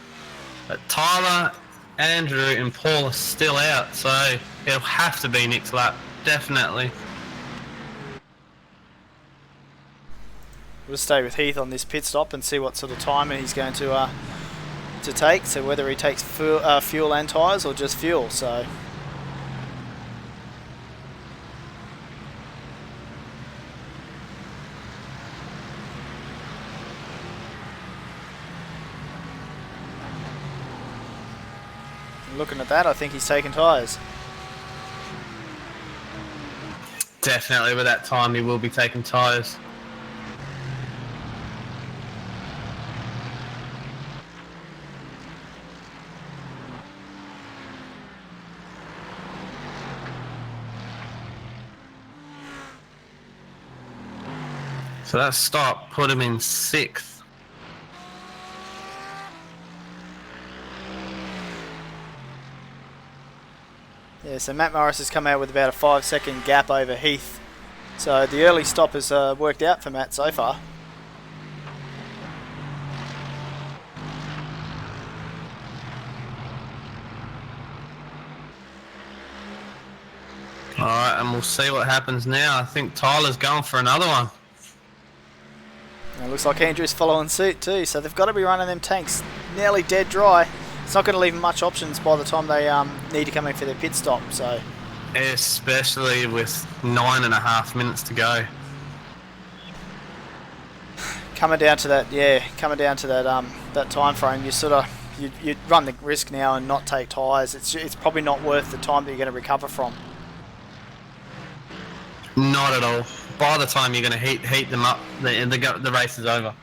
But Tyler, Andrew, and Paul are still out, so it'll have to be Nick's lap, definitely. We'll stay with Heath on this pit stop and see what sort of time he's going to take. So whether he takes fuel and tyres or just fuel. So. Looking at that, I think he's taking tyres. Definitely, with that time, he will be taking tyres. So that stop put him in 6th. Yeah, so Matt Morris has come out with about a 5-second gap over Heath. So the early stop has worked out for Matt so far. Alright, and we'll see what happens now. I think Tyler's going for another one. And it looks like Andrew's following suit too, so they've got to be running them tanks nearly dead dry. It's not going to leave them much options by the time they need to come in for their pit stop. So, especially with 9.5 minutes to go. Coming down to that that time frame, you run the risk now and not take tyres. It's probably not worth the time that you're going to recover from. Not at all. By the time you're going to heat them up, the race is over.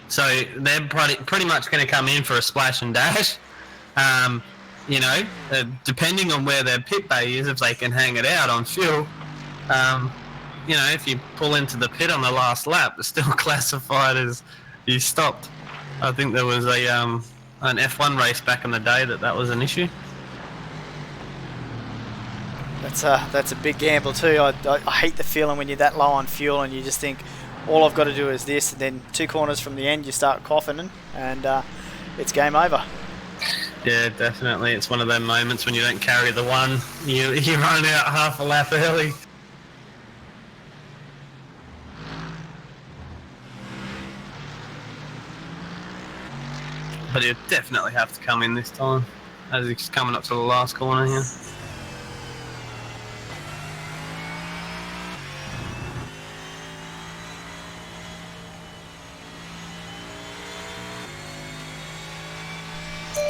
So they're pretty much going to come in for a splash and dash. Depending on where their pit bay is, if they can hang it out on fuel, if you pull into the pit on the last lap, it's still classified as you stopped. I think there was an F1 race back in the day that was an issue. That's a big gamble too. I hate the feeling when you're that low on fuel and you just think all I've got to do is this, and then 2 corners from the end you start coughing and it's game over. Yeah, definitely. It's one of those moments when you don't carry the one, you run out half a lap early. But you definitely have to come in this time, as he's coming up to the last corner here.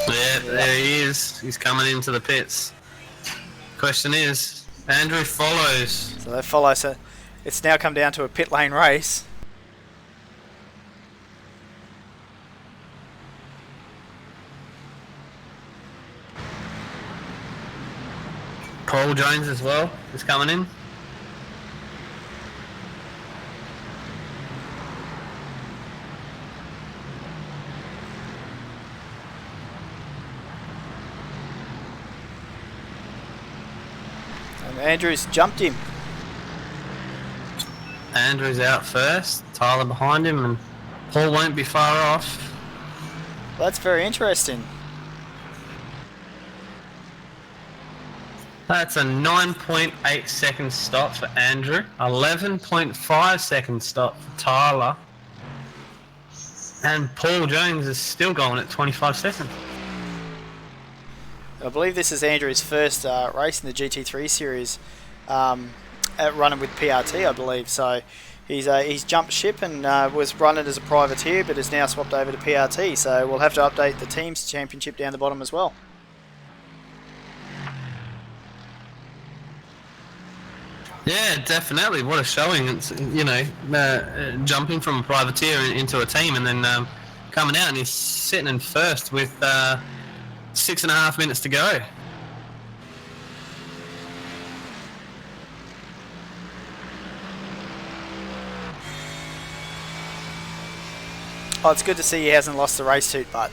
Yeah, there he is. He's coming into the pits. Question is, Andrew follows. So they follow. So it's now come down to a pit lane race. Paul Jones as well is coming in. And Andrews jumped him. Andrew's out first, Tyler behind him, and Paul won't be far off. Well, that's very interesting. That's a 9.8 second stop for Andrew, 11.5 second stop for Tyler, and Paul Jones is still going at 25 seconds. I believe this is Andrew's first race in the GT3 series, running with PRT, I believe. So he's jumped ship and was running as a privateer, but has now swapped over to PRT. So we'll have to update the team's championship down the bottom as well. Yeah, definitely. What a showing! It's, you know, jumping from a privateer into a team and then coming out, and he's sitting in first with 6.5 minutes to go. Oh, it's good to see he hasn't lost the race suit, but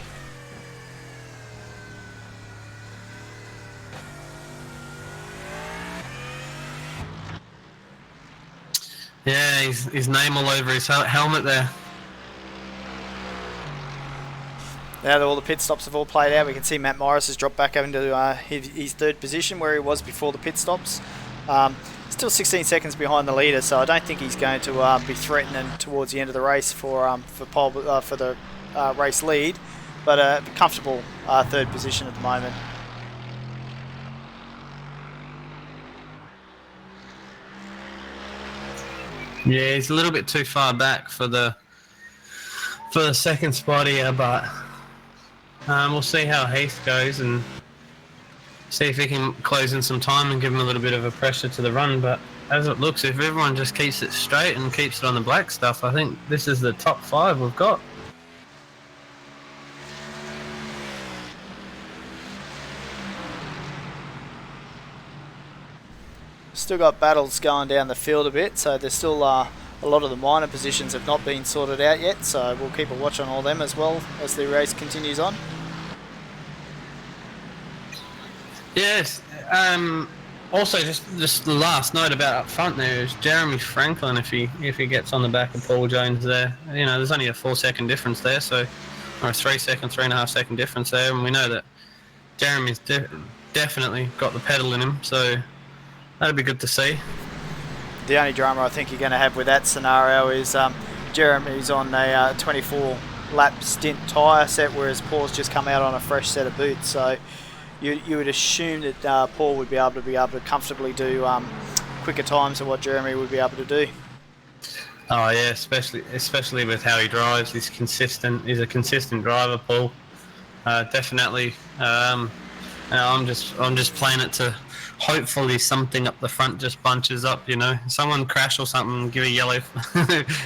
yeah, his name all over his helmet there. now that all the pit stops have all played out, we can see Matt Morris has dropped back into his third position where he was before the pit stops. Still 16 seconds behind the leader, so I don't think he's going to be threatening towards the end of the race for the race lead, but a comfortable third position at the moment. Yeah, he's a little bit too far back for the second spot here, but we'll see how Heath goes and see if he can close in some time and give him a little bit of a pressure to the run. But as it looks, if everyone just keeps it straight and keeps it on the black stuff, I think this is the top 5 we've got. Still got battles going down the field a bit, so there's still a lot of the minor positions have not been sorted out yet, so we'll keep a watch on all them as well as the race continues on. Yes. Also, just the last note about up front there is Jeremy Franklin. If he gets on the back of Paul Jones there, you know, there's only a 4-second difference there, so or a 3.5 second difference there, and we know that Jeremy's definitely got the pedal in him, so that'd be good to see. The only drama I think you're going to have with that scenario is Jeremy's on a 24 lap stint tyre set, whereas Paul's just come out on a fresh set of boots, so you would assume that Paul would be able to comfortably do quicker times than what Jeremy would be able to do. Oh yeah, especially with how he drives. He's consistent. He's a consistent driver, Paul. Definitely. I'm just playing it to hopefully something up the front just bunches up. You know, someone crash or something, give a yellow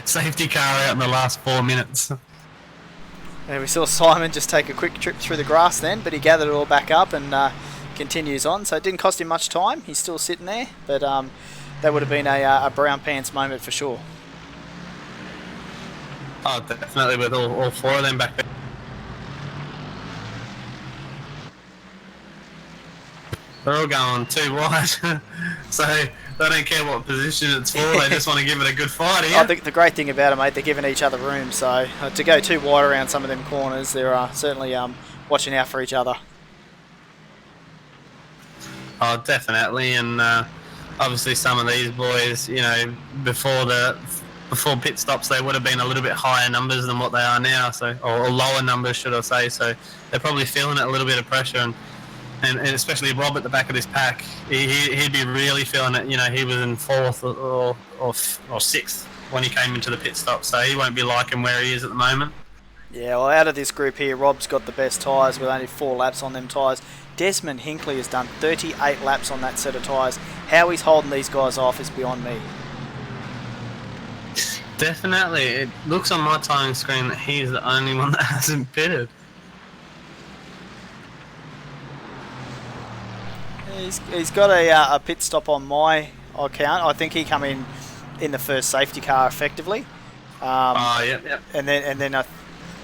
safety car out in the last 4 minutes. And we saw Simon just take a quick trip through the grass then, but he gathered it all back up and continues on. So it didn't cost him much time. He's still sitting there, but that would have been a brown pants moment for sure. Oh, definitely, with all 4 of them back there. They're all going too wide, so they don't care what position it's for. They just want to give it a good fight here. Oh, the great thing about it, mate, they're giving each other room. So to go too wide around some of them corners, they're certainly watching out for each other. Oh, definitely, and obviously some of these boys, you know, before pit stops, they would have been a little bit higher numbers than what they are now, so or lower numbers, should I say? So they're probably feeling a little bit of pressure, and especially Rob at the back of this pack, he'd be really feeling it. You know, he was in fourth or sixth when he came into the pit stop, so he won't be liking where he is at the moment. Yeah, well, out of this group here, Rob's got the best tyres with only 4 laps on them tyres. Desmond Hinkley has done 38 laps on that set of tyres. How he's holding these guys off is beyond me. Definitely, it looks on my timing screen that he's the only one that hasn't pitted. He's got a pit stop on my account. I think he come in the first safety car effectively. Yep. And then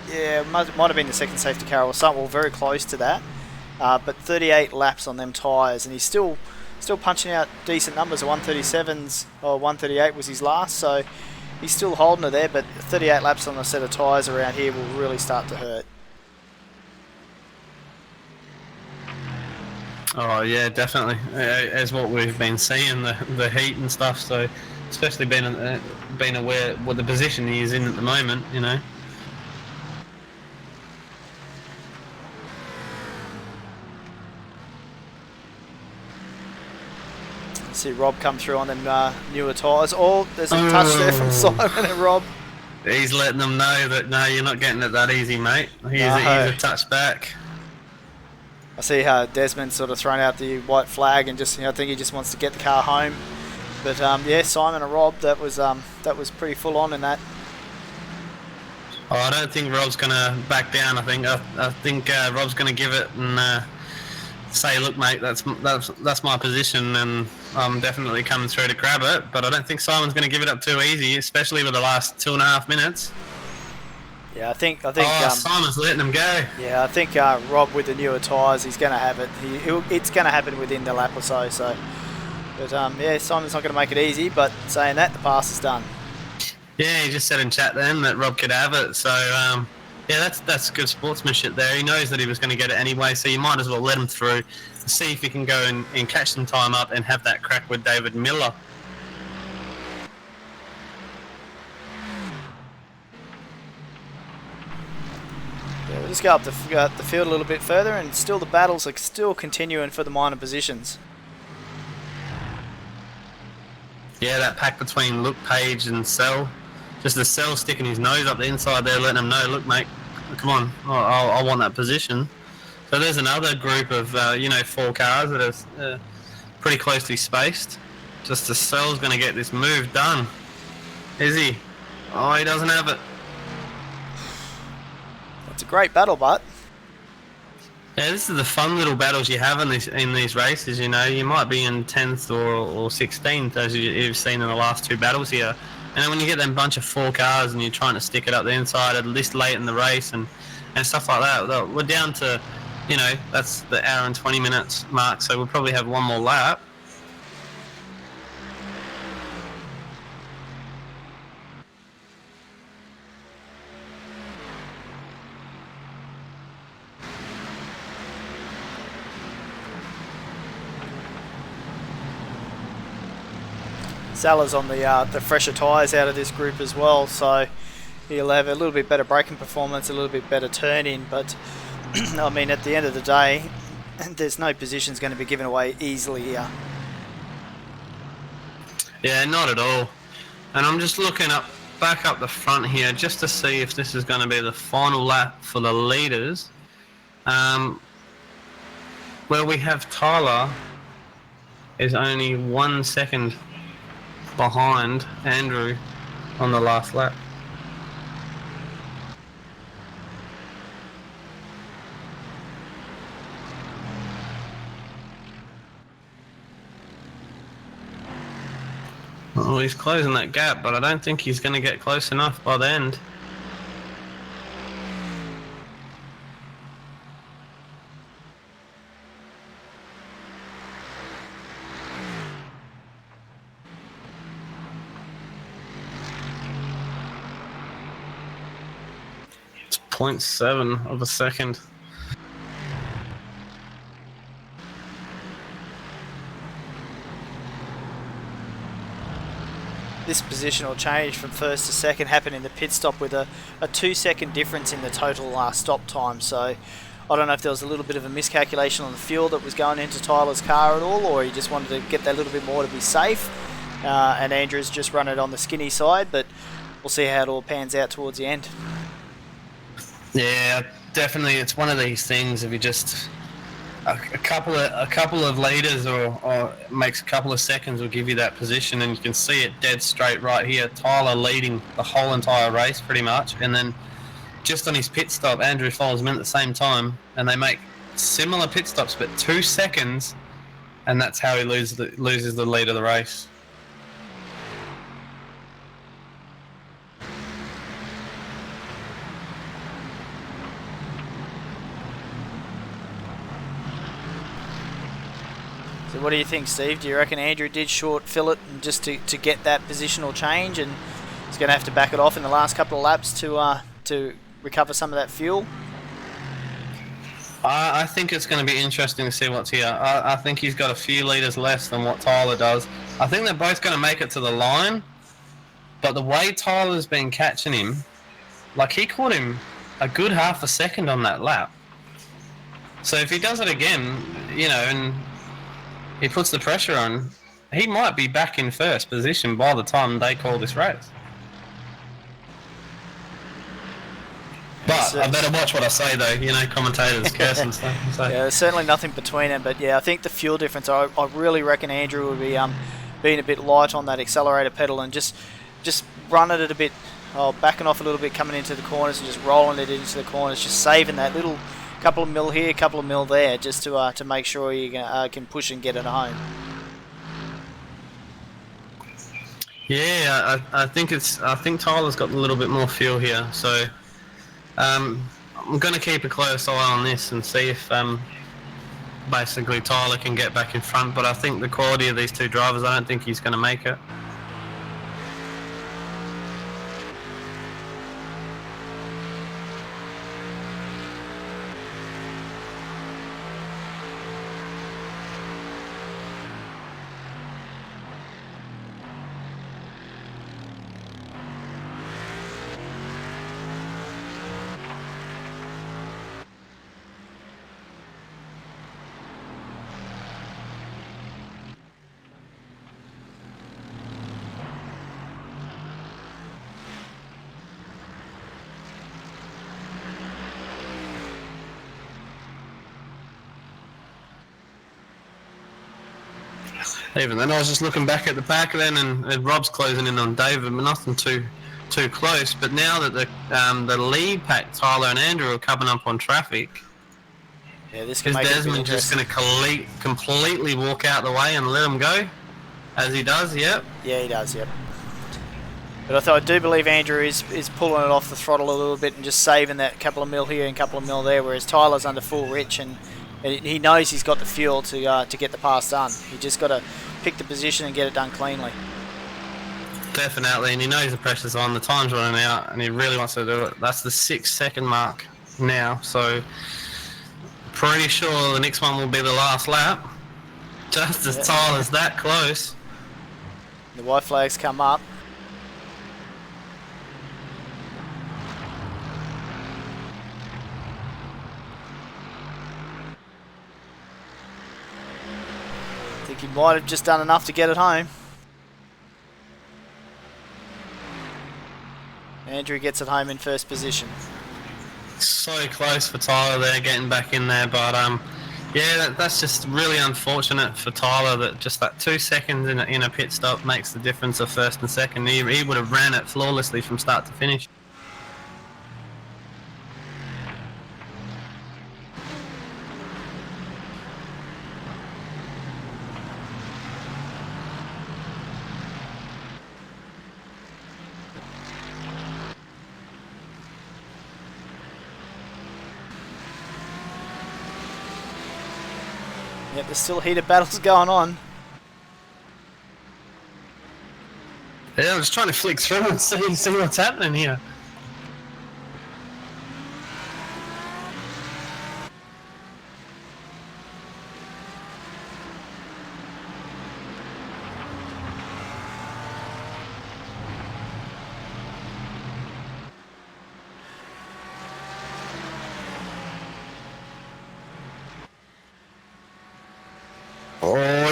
it might have been the second safety car or something, or very close to that. But 38 laps on them tyres, and he's still punching out decent numbers. 137s or 138 was his last, so he's still holding it there. But 38 laps on a set of tyres around here will really start to hurt. Oh yeah, definitely. As what we've been seeing, the heat and stuff. So, especially being aware what the position he is in at the moment, you know. See Rob come through on them newer tyres. Oh, there's a touch there from Simon and Rob. He's letting them know that no, you're not getting it that easy, mate. He's a touch back. I see how Desmond's sort of thrown out the white flag and just, I think he just wants to get the car home. But yeah, Simon and Rob, that was pretty full on in that. Oh, I don't think Rob's gonna back down. I think Rob's gonna give it and say, look, mate, that's my position, and I'm definitely coming through to grab it. But I don't think Simon's gonna give it up too easy, especially with the last 2.5 minutes. Yeah, I think. Simon's letting him go. Yeah, I think Rob with the newer tyres, he's going to have it. It's going to happen within the lap or so. But yeah, Simon's not going to make it easy. But saying that, the pass is done. Yeah, he just said in chat then that Rob could have it. So yeah, that's good sportsmanship there. He knows that he was going to get it anyway, so you might as well let him through, see if he can go and catch some time up and have that crack with David Miller. Yeah, we'll just go up the field a little bit further, and still the battles are still continuing for the minor positions. Yeah, that pack between Luke Page and Cell. Just the Cell sticking his nose up the inside there, letting him know, look, mate, come on, I want that position. So there's another group of, 4 cars that are pretty closely spaced. Just the Cell's going to get this move done. Is he? Oh, he doesn't have it. It's a great battle, but yeah, this is the fun little battles you have in these races. You know, you might be in 10th or 16th, as you've seen in the last 2 battles here. And then when you get them bunch of 4 cars and you're trying to stick it up the inside at least late in the race and stuff like that, we're down to, you know, that's the hour and 20 minutes mark. So we'll probably have one more lap. Salah's on the fresher tyres out of this group as well, so he'll have a little bit better braking performance, a little bit better turn-in, but I mean, at the end of the day, there's no positions going to be given away easily here. Yeah, not at all. And I'm just looking back up the front here just to see if this is going to be the final lap for the leaders. Where we have Tyler is only 1 second behind Andrew on the last lap. Oh, he's closing that gap, but I don't think he's going to get close enough by the end. It's 0.7 of a second. this positional change from first to second happened in the pit stop with a 2-second difference in the total stop time. So I don't know if there was a little bit of a miscalculation on the fuel that was going into Tyler's car at all, or he just wanted to get that little bit more to be safe. And Andrew's just run it on the skinny side, but we'll see how it all pans out towards the end. Yeah, definitely. It's one of these things. If you just a couple of liters or makes a couple of seconds will give you that position, and you can see it dead straight right here. Tyler leading the whole entire race pretty much, and then just on his pit stop, Andrew follows him in at the same time, and they make similar pit stops, but 2 seconds, and that's how he loses the lead of the race. So what do you think, Steve? Do you reckon Andrew did short fill it just to get that positional change, and he's going to have to back it off in the last couple of laps to recover some of that fuel? I think it's going to be interesting to see what's here. I think he's got a few litres less than what Tyler does. I think they're both going to make it to the line, but the way Tyler's been catching him, like he caught him a good half a second on that lap. So if he does it again, and he puts the pressure on, he might be back in first position by the time they call this race. But I better watch what I say, though. Commentators curse and stuff. So. Yeah, there's certainly nothing between them. But yeah, I think the fuel difference. I really reckon Andrew would be being a bit light on that accelerator pedal and just running it a bit, backing off a little bit, coming into the corners and just rolling it into the corners, just saving that little couple of mil here, couple of mil there, just to make sure you can push and get it home. Yeah, I think Tyler's got a little bit more fuel here, so I'm going to keep a close eye on this and see if basically Tyler can get back in front. But I think the quality of these two drivers, I don't think he's going to make it. Even then, I was just looking back at the pack then, and Rob's closing in on David, but nothing too close. But now that the lead pack, Tyler and Andrew, are coming up on traffic, this is Desmond just going to completely walk out the way and let him go, as he does? Yep. Yeah, he does. Yep. But I do believe Andrew is pulling it off the throttle a little bit and just saving that couple of mil here and couple of mil there, whereas Tyler's under full rich and he knows he's got the fuel to get the pass done. He just got to pick the position and get it done cleanly. Definitely, and he knows the pressure's on, the time's running out, and he really wants to do it. That's the 6-second mark now, so pretty sure the next one will be the last lap. Just as Tyler's that close. The white flags come up. I think he might have just done enough to get it home. Andrew gets it home in first position. So close for Tyler there, getting back in there, but yeah, that's just really unfortunate for Tyler that just that 2 seconds in a pit stop makes the difference of first and second. He would have ran it flawlessly from start to finish. Yep, there's still heated battles going on. Yeah, I'm just trying to flick through and see what's happening here.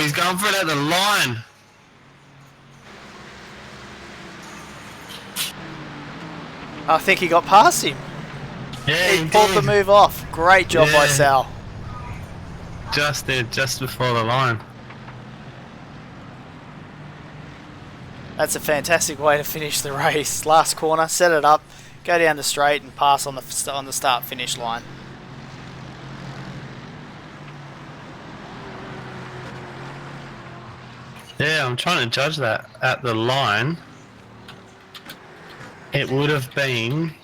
he's going for it at the line. I think he got past him. Yeah, He pulled the move off. Great job by Sal. Just there, just before the line. That's a fantastic way to finish the race. Last corner, set it up, go down the straight and pass on the start-finish line. Yeah, I'm trying to judge that at the line. It would have been...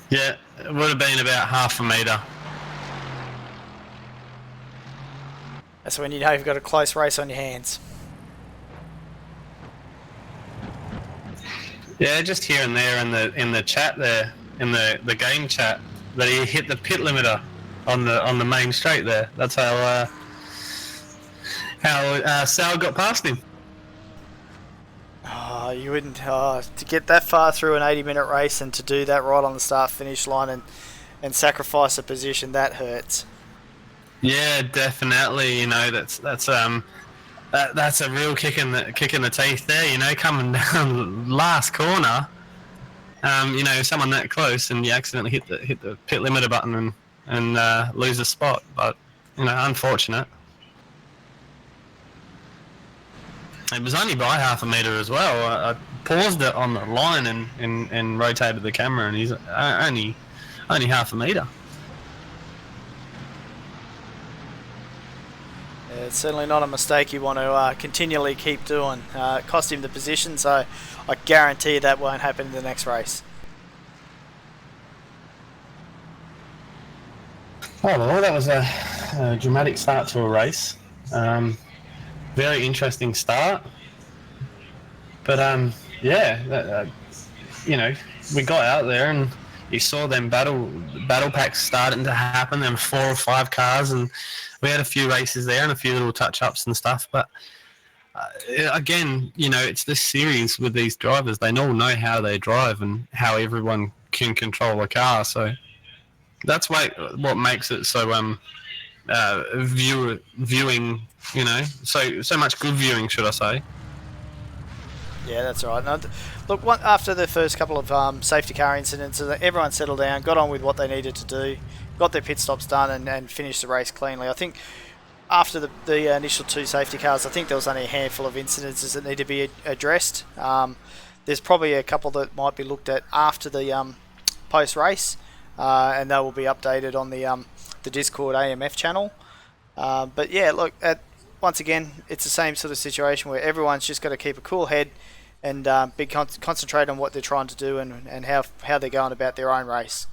Yeah, it would have been about half a metre. That's when you know you've got a close race on your hands. Yeah, just here and there in the chat there, in the game chat, that he hit the pit limiter on the main straight there. That's how Sal got past him. Oh, you wouldn't to get that far through an 80-minute race and to do that right on the start-finish line and sacrifice a position, that hurts. Yeah, definitely. You know, that's a real kick in the teeth there. You know, coming down last corner. You know, someone that close and you accidentally hit the pit limiter button and lose a spot. But you know, unfortunate. It was only by half a metre as well. I paused it on the line and rotated the camera, and he's only half a metre. Yeah, it's certainly not a mistake you want to continually keep doing. It cost him the position, so I guarantee that won't happen in the next race. Oh well, that was a dramatic start to a race. Very interesting start, but yeah, you know, we got out there and you saw them battle packs starting to happen. There were 4 or 5 cars, and we had a few races there and a few little touch-ups and stuff. But again, you know, it's this series with these drivers. They all know how they drive and how everyone can control a car. So that's what makes it so viewing. You know, so much good viewing, should I say? Yeah, that's right. Now, look, after the first couple of safety car incidents, everyone settled down, got on with what they needed to do, got their pit stops done, and finished the race cleanly. I think after the initial 2 safety cars, I think there was only a handful of incidences that need to be addressed. There's probably a couple that might be looked at after the post-race, and they will be updated on the Discord AMF channel. But yeah, look, once again, it's the same sort of situation where everyone's just got to keep a cool head and concentrate on what they're trying to do and how they're going about their own race.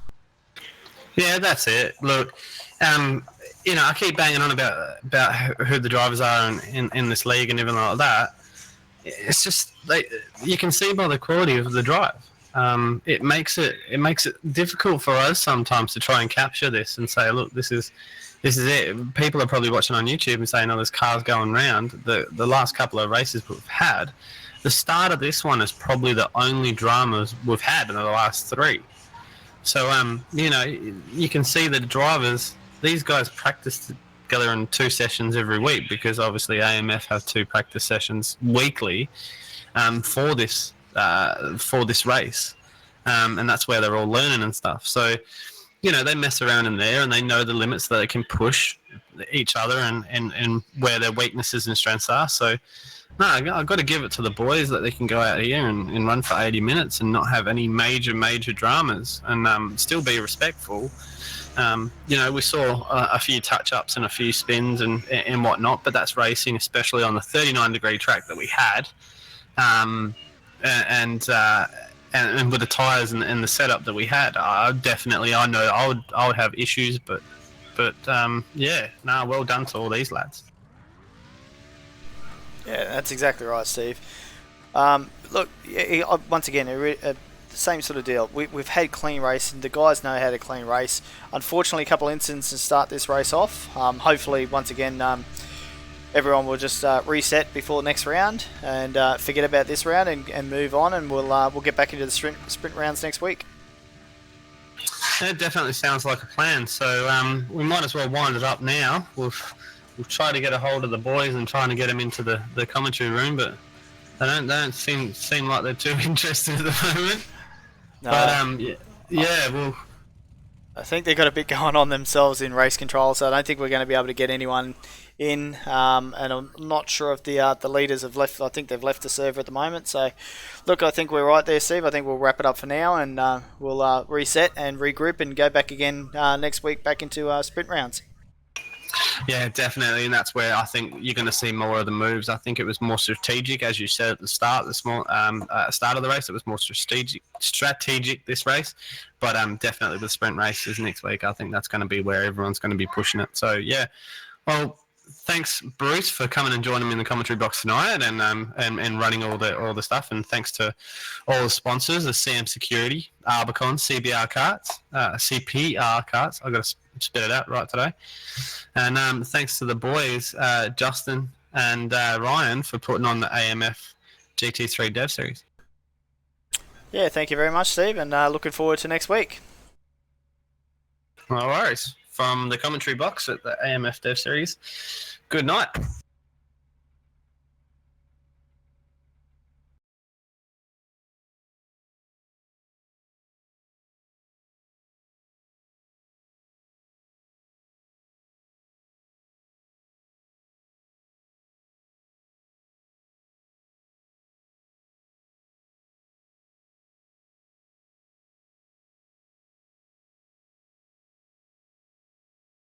Yeah, that's it. Look, you know, I keep banging on about who the drivers are in this league and everything like that. It's just you can see by the quality of the drive. It makes it difficult for us sometimes to try and capture this and say, look, this is it. People are probably watching on YouTube and saying, oh, there's cars going round. The last couple of races we've had, the start of this one is probably the only dramas we've had in the last 3. So, you know, you can see the drivers, these guys practice together in 2 sessions every week because obviously AMF have 2 practice sessions weekly for this race. And that's where they're all learning and stuff. So, you know, they mess around in there and they know the limits that they can push each other and where their weaknesses and strengths are. So, no, I've got to give it to the boys that they can go out here and run for 80 minutes and not have any major dramas and still be respectful. You know, we saw a few touch-ups and a few spins and whatnot, but that's racing, especially on the 39-degree track that we had. And with the tyres and the setup that we had, I know I would have issues, but yeah, well done to all these lads. Yeah, that's exactly right, Steve. Look, once again, the same sort of deal. We've had clean racing. The guys know how to clean race. Unfortunately, a couple of incidents to start this race off. Hopefully, once again, everyone will just reset before the next round and forget about this round and move on, and we'll get back into the sprint rounds next week. It definitely sounds like a plan. So we might as well wind it up now. We'll try to get a hold of the boys and trying to get them into the commentary room, but they don't seem like they're too interested at the moment. No. But yeah, well, I think they've got a bit going on themselves in race control, so I don't think we're going to be able to get anyone in. And I'm not sure if the leaders have left. I think they've left the server at the moment. So, look, I think we're right there, Steve. I think we'll wrap it up for now, and we'll reset and regroup and go back again next week back into sprint rounds. yeah, definitely, and that's where I think you're going to see more of the moves. I think it was more strategic, as you said at the start. The start of the race, it was more strategic this race, but definitely the sprint races next week. I think that's going to be where everyone's going to be pushing it. So yeah, well, thanks Bruce for coming and joining me in the commentary box tonight and running all the stuff, and thanks to all the sponsors, the CM Security, Arbicon, CBR Carts, CPR Carts. I got to spit it out right today. And thanks to the boys, Justin and Ryan, for putting on the AMF GT3 Dev Series. Yeah, thank you very much, Steve, and looking forward to next week. No worries. From the commentary box at the AMF Dev Series, good night.